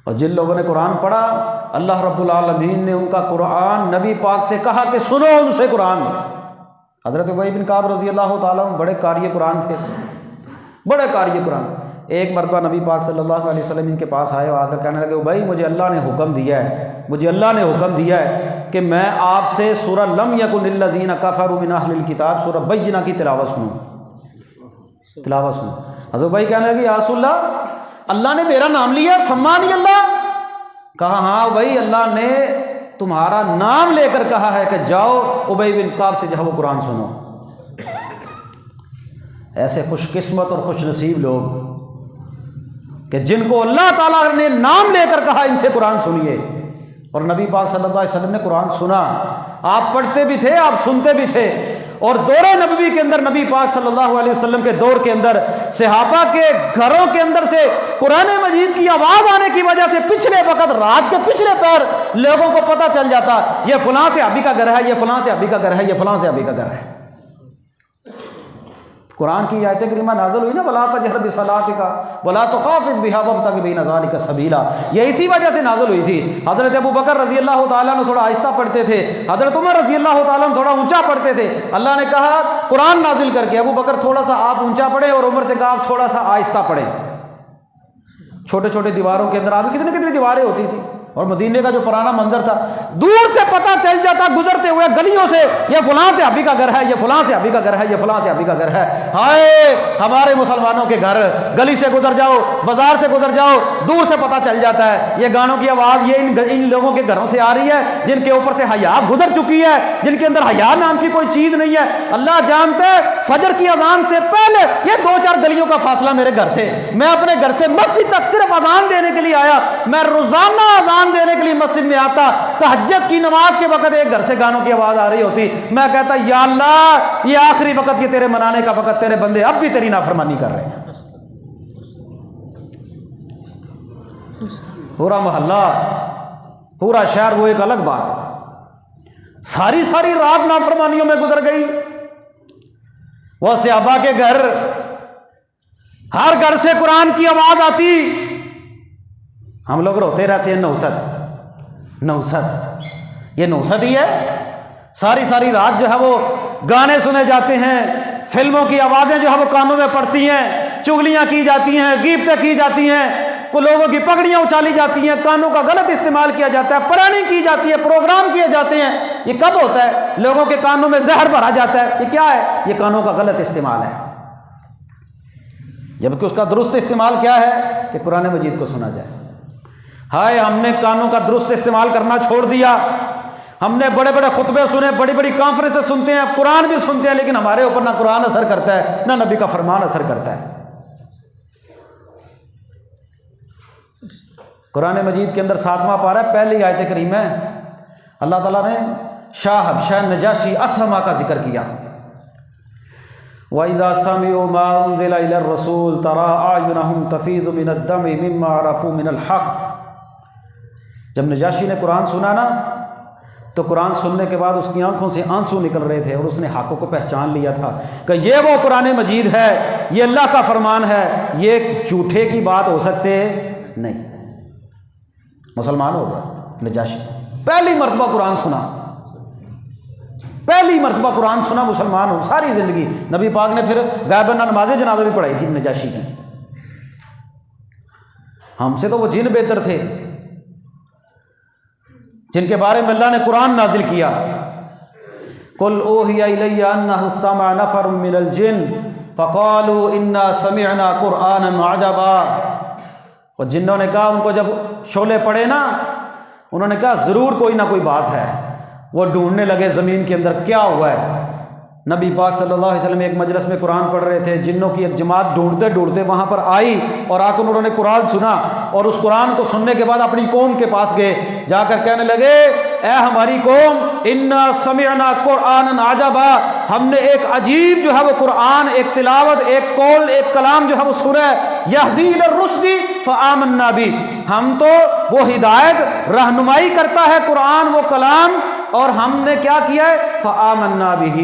اور جن لوگوں نے قرآن پڑھا، اللہ رب العالمین نے ان کا قرآن نبی پاک سے کہا کہ سنو ان سے قرآن۔ حضرت ابی بن کعب رضی اللہ تعالیٰ عنہ بڑے قاری قرآن تھے، بڑے قاری قرآن۔ ایک مرتبہ نبی پاک صلی اللہ علیہ وسلم ان کے پاس آئے اور آ کر کہنے لگے بھائی مجھے اللہ نے حکم دیا ہے، مجھے اللہ نے حکم دیا ہے کہ میں آپ سے سورہ لم یکن الذین کفروا من اہل الکتاب، سورہ بینہ کی تلاوت سنوں، تلاوت سنوں۔ حضرت بھائی کہنے لگے یا رسول اللہ نے میرا نام لیا، سمانی اللہ؟ کہا ہاں بھائی اللہ نے تمہارا نام لے کر کہا ہے کہ جاؤ ابی بن کعب سے جو ہے وہ قرآن سنو۔ ایسے خوش قسمت اور خوش نصیب لوگ کہ جن کو اللہ تعالیٰ نے نام لے کر کہا ان سے قرآن سنیے، اور نبی پاک صلی اللہ علیہ وسلم نے قرآن سنا۔ آپ پڑھتے بھی تھے، آپ سنتے بھی تھے، اور دور نبوی کے اندر نبی پاک صلی اللہ علیہ وسلم کے دور کے اندر صحابہ کے گھروں کے اندر سے قرآن مجید کی آواز آنے کی وجہ سے پچھلے وقت رات کے پچھلے پہر لوگوں کو پتہ چل جاتا یہ فلاں صحابی کا گھر ہے، یہ فلاں صحابی کا گھر ہے، یہ فلاں صحابی کا گھر ہے۔ قرآن کی آیت کریمہ نازل ہوئی نا وَلَا تَجْهَرْ بِصَلَاتِكَ وَلَا تُخَافِتْ بِهَا وَابْتَغِ بَيْنَ ذَلِكَ سَبِيلًا، یہ اسی وجہ سے نازل ہوئی تھی۔ حضرت ابو بکر رضی اللہ تعالیٰ عنہ تھوڑا آہستہ پڑھتے تھے، حضرت عمر رضی اللہ تعالیٰ عنہ تھوڑا اونچا پڑھتے تھے۔ اللہ نے کہا قرآن نازل کر کے ابو بکر تھوڑا سا آپ اونچا پڑھیں، اور عمر سے کہا آپ تھوڑا سا آہستہ پڑھیں۔ چھوٹے چھوٹے دیواروں کے اندر آپ کتنی دیواریں ہوتی تھی، اور مدینے کا جو پرانا منظر تھا، دور سے پتہ چل جاتا گزرتے ہوئے گلیوں سے، یہ فلاں سے ابھی کا گھر ہے، یہ فلاں سے ابھی کا گھر ہے، یہ فلاں سے ابھی کا گھر ہے۔ ہائے ہمارے مسلمانوں کے گھر، گلی سے گزر جاؤ، بازار سے گزر جاؤ، دور سے پتہ چل جاتا ہے یہ گانوں کی آواز یہ ان لوگوں کے گھروں سے آ رہی ہے جن کے اوپر سے حیا گزر چکی ہے، جن کے اندر حیا نام کی کوئی چیز نہیں ہے۔ اللہ جانتا ہے فجر کی اذان سے پہلے یہ 2-4 گلیوں کا فاصلہ میرے گھر سے، میں اپنے گھر سے مسجد تک صرف اذان دینے کے لیے آیا، میں روزانہ اذان دینے کے لیے مسجد میں آتا، تہجد کی نماز کے وقت ایک گھر سے گانوں کی آواز آ رہی ہوتی، میں کہتا یا اللہ یہ آخری وقت، یہ تیرے منانے کا وقت، تیرے بندے اب بھی تیری نافرمانی کر رہے ہیں۔ پورا محلہ، پورا شہر وہ ایک الگ بات ہے، ساری رات نافرمانیوں میں گزر گئی۔ وہ صحابہ کے گھر، ہر گھر سے قرآن کی آواز آتی، ہم لوگ روتے رہتے ہیں نوست، یہ نوست ہی ہے۔ ساری رات جو ہے وہ گانے سنے جاتے ہیں، فلموں کی آوازیں جو ہے وہ کانوں میں پڑتی ہیں، چغلیاں کی جاتی ہیں، غیبتیں کی جاتی ہیں، لوگوں کی پگڑیاں اچالی جاتی ہیں، کانوں کا غلط استعمال کیا جاتا ہے، پرانی کی جاتی ہے، پروگرام کیے جاتے ہیں۔ یہ کب ہوتا ہے؟ لوگوں کے کانوں میں زہر بھرا جاتا ہے، یہ کیا ہے؟ یہ کانوں کا غلط استعمال ہے، جبکہ اس کا درست استعمال کیا ہے کہ قرآن مجید کو سنا جائے۔ ہائے ہم نے کانوں کا درست استعمال کرنا چھوڑ دیا، ہم نے بڑے خطبے سنے، بڑی کانفرنسیں سنتے ہیں، قرآن بھی سنتے ہیں، لیکن ہمارے اوپر نہ قرآن اثر کرتا ہے نہ نبی کا فرمان اثر کرتا ہے۔ قرآن مجید کے اندر 7واں پارہ پہلی آیت کریمہ ہے، اللہ تعالیٰ نے شاہ حبشہ نجاشی اسہمہ کا ذکر کیا۔ وَإِذَا سَمِعُوا مَا أُنزِلَ إِلَى الرَّسُولِ تَرَىٰ أَعْيُنَهُمْ تَفِيضُ مِنَ الدَّمْعِ مِمَّا عَرَفُوا مِنَ الْحَقِّ۔ جب نجاشی نے قرآن سنا نا تو قرآن سننے کے بعد اس کی آنکھوں سے آنسو نکل رہے تھے، اور اس نے حق کو پہچان لیا تھا کہ یہ وہ قرآن مجید ہے، یہ اللہ کا فرمان ہے، یہ جھوٹے کی بات ہو سکتے نہیں۔ مسلمان ہو گیا نجاشی، پہلی مرتبہ قرآن سنا، پہلی مرتبہ قرآن سنا، مسلمان ہو۔ ساری زندگی نبی پاک نے پھر غائبانہ نماز جنازہ بھی پڑھائی تھی نجاشی کی۔ ہم سے تو وہ جن بہتر تھے جن کے بارے میں اللہ نے قرآن نازل کیا، قُلْ أُوحِيَ إِلَيَّ أَنَّهُ اسْتَمَعَ نَفَرٌ مِّنَ الْجِنِّ فَقَالُوا إِنَّا سَمِعْنَا قُرْآنًا عَجَبًا۔ اور جنوں نے کہا، ان کو جب شعلے پڑے نا، انہوں نے کہا ضرور کوئی نہ کوئی بات ہے۔ وہ ڈھونڈنے لگے زمین کے اندر کیا ہوا ہے۔ نبی پاک صلی اللہ علیہ وسلم ایک مجلس میں قرآن پڑھ رہے تھے، جنوں کی ایک جماعت ڈھونڈتے وہاں پر آئی اور آ کر انہوں نے قرآن سنا، اور اس قرآن کو سننے کے بعد اپنی قوم کے پاس گئے، جا کر کہنے لگے اے ہماری قوم، انا سمعنا قرآنا عجبا، ہم نے ایک عجیب جو ہے وہ قرآن، ایک تلاوت، ایک قول، ایک کلام جو ہے وہ سنا ہے، یہدی الی الرشد فآمنا بہ، ہم تو وہ ہدایت رہنمائی کرتا ہے قرآن، وہ کلام، اور ہم نے کیا کیا ہے، فآمنا بہ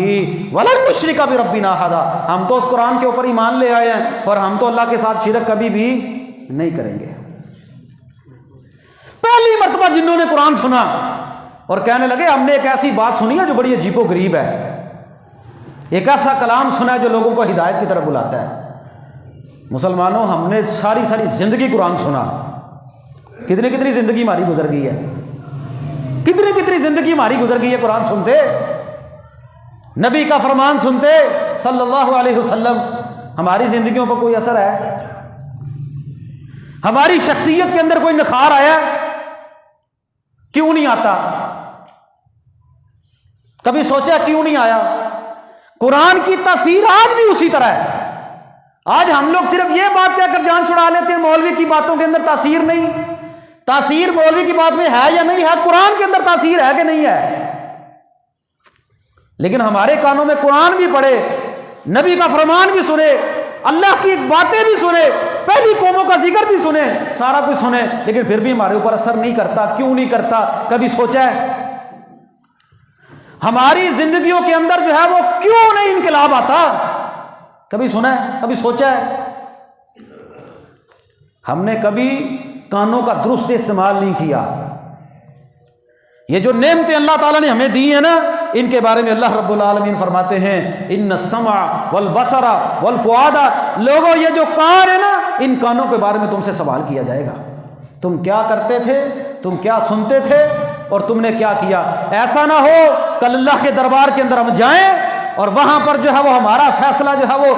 ولن نشرک بربنا احدا، ہم تو اس قرآن کے اوپر ایمان لے آئے ہیں اور ہم تو اللہ کے ساتھ شرک کبھی بھی نہیں کریں گے۔ پہلی مرتبہ جنہوں نے قرآن سنا اور کہنے لگے ہم نے ایک ایسی بات سنی ہے جو بڑی عجیب و غریب ہے، ایک ایسا کلام سنا ہے جو لوگوں کو ہدایت کی طرف بلاتا ہے۔ مسلمانوں، ہم نے ساری زندگی قرآن سنا، کتنی زندگی ہماری گزر گئی ہے، کتنی زندگی ہماری گزر گئی ہے قرآن سنتے، نبی کا فرمان سنتے صلی اللہ علیہ وسلم۔ ہماری زندگیوں پر کوئی اثر ہے؟ ہماری شخصیت کے اندر کوئی نکھار آیا؟ کیوں نہیں آتا؟ کبھی سوچا کیوں نہیں آیا؟ قرآن کی تاثیر آج بھی اسی طرح ہے۔ آج ہم لوگ صرف یہ بات کہہ کر جان چھڑا لیتے ہیں مولوی کی باتوں کے اندر تاثیر نہیں۔ تاثیر مولوی کی بات میں ہے یا نہیں ہے؟ قرآن کے اندر تاثیر ہے کہ نہیں ہے؟ لیکن ہمارے کانوں میں قرآن بھی پڑھے، نبی کا فرمان بھی سنے، اللہ کی باتیں بھی سنے، پہلی قوموں کا ذکر بھی سنے، سارا کچھ سنے، لیکن پھر بھی ہمارے اوپر اثر نہیں کرتا۔ کیوں نہیں کرتا؟ کبھی سوچا ہے؟ ہماری زندگیوں کے اندر جو ہے وہ کیوں نہیں انقلاب آتا؟ کبھی سنا ہے؟ کبھی سوچا ہے؟ ہم نے کبھی کانوں کا درست استعمال نہیں کیا۔ یہ جو نعمتیں اللہ تعالیٰ نے ہمیں دی ہیں نا، ان کے بارے میں اللہ رب العالمین فرماتے ہیں ان السمع والبصر والفؤاد، لوگوں یہ جو کان ہے نا، ان کانوں کے بارے میں تم سے سوال کیا جائے گا، تم کیا کرتے تھے، تم کیا سنتے تھے اور تم نے کیا کیا. ایسا نہ ہو کل اللہ کے دربار کے اندر ہم جائیں اور وہاں پر جو ہے وہ ہمارا فیصلہ جو ہے وہ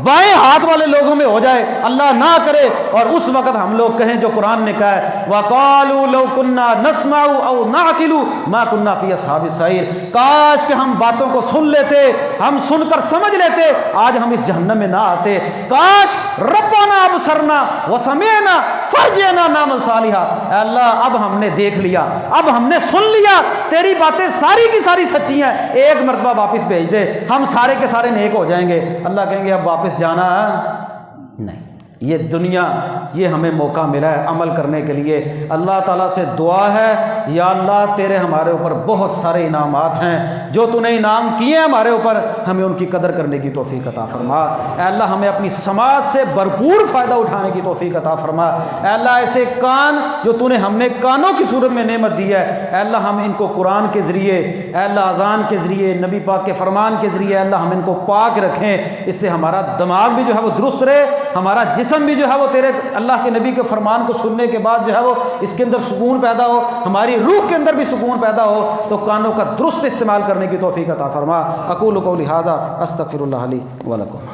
بائیں ہاتھ والے لوگوں میں ہو جائے. اللہ نہ کرے اور اس وقت ہم لوگ کہیں جو قرآن نے کہا ہے وَقَالُوا لَوْ كُنَّا نَسْمَعُ أَوْ نَعْقِلُ مَا كُنَّا فِي أَصْحَابِ السَّعِيرِ. کاش کہ ہم باتوں کو سن لیتے, ہم سن کر سمجھ لیتے, آج ہم اس جہنم میں نہ آتے. کاش ربنا ابصرنا وسمعنا فرجعنا نعمل صالحا. اے اللہ اب ہم نے دیکھ لیا, اب ہم نے سن لیا, تیری باتیں ساری کی ساری سچی ہیں, ایک مرتبہ واپس بھیج دے, ہم سارے کے سارے نیک ہو جائیں گے. اللہ کہیں گے اب واپس جانا نہیں. یہ دنیا یہ ہمیں موقع ملا ہے عمل کرنے کے لیے. اللہ تعالیٰ سے دعا ہے یا اللہ تیرے ہمارے اوپر بہت سارے انعامات ہیں, جو تو نے انعام کیے ہیں ہمارے اوپر, ہمیں ان کی قدر کرنے کی توفیق عطا فرما. اے اللہ ہمیں اپنی سماعت سے بھرپور فائدہ اٹھانے کی توفیق عطا فرما. اے اللہ ایسے کان جو تو نے ہم نے کانوں کی صورت میں نعمت دی ہے, اے اللہ ہم ان کو قرآن کے ذریعے, اے اللہ اذان کے ذریعے, نبی پاک کے فرمان کے ذریعے, اے اللہ ہم ان کو پاک رکھیں. اس سے ہمارا دماغ بھی جو ہے وہ درست رہے, ہمارا جسم بھی جو ہے وہ تیرے اللہ کے نبی کے فرمان کو سننے کے بعد جو ہے وہ اس کے اندر سکون پیدا ہو, ہماری روح کے اندر بھی سکون پیدا ہو. تو کانوں کا درست استعمال کرنے کی توفیق عطا فرما. اقول قولی ھذا استغفر اللہ لی ولکم.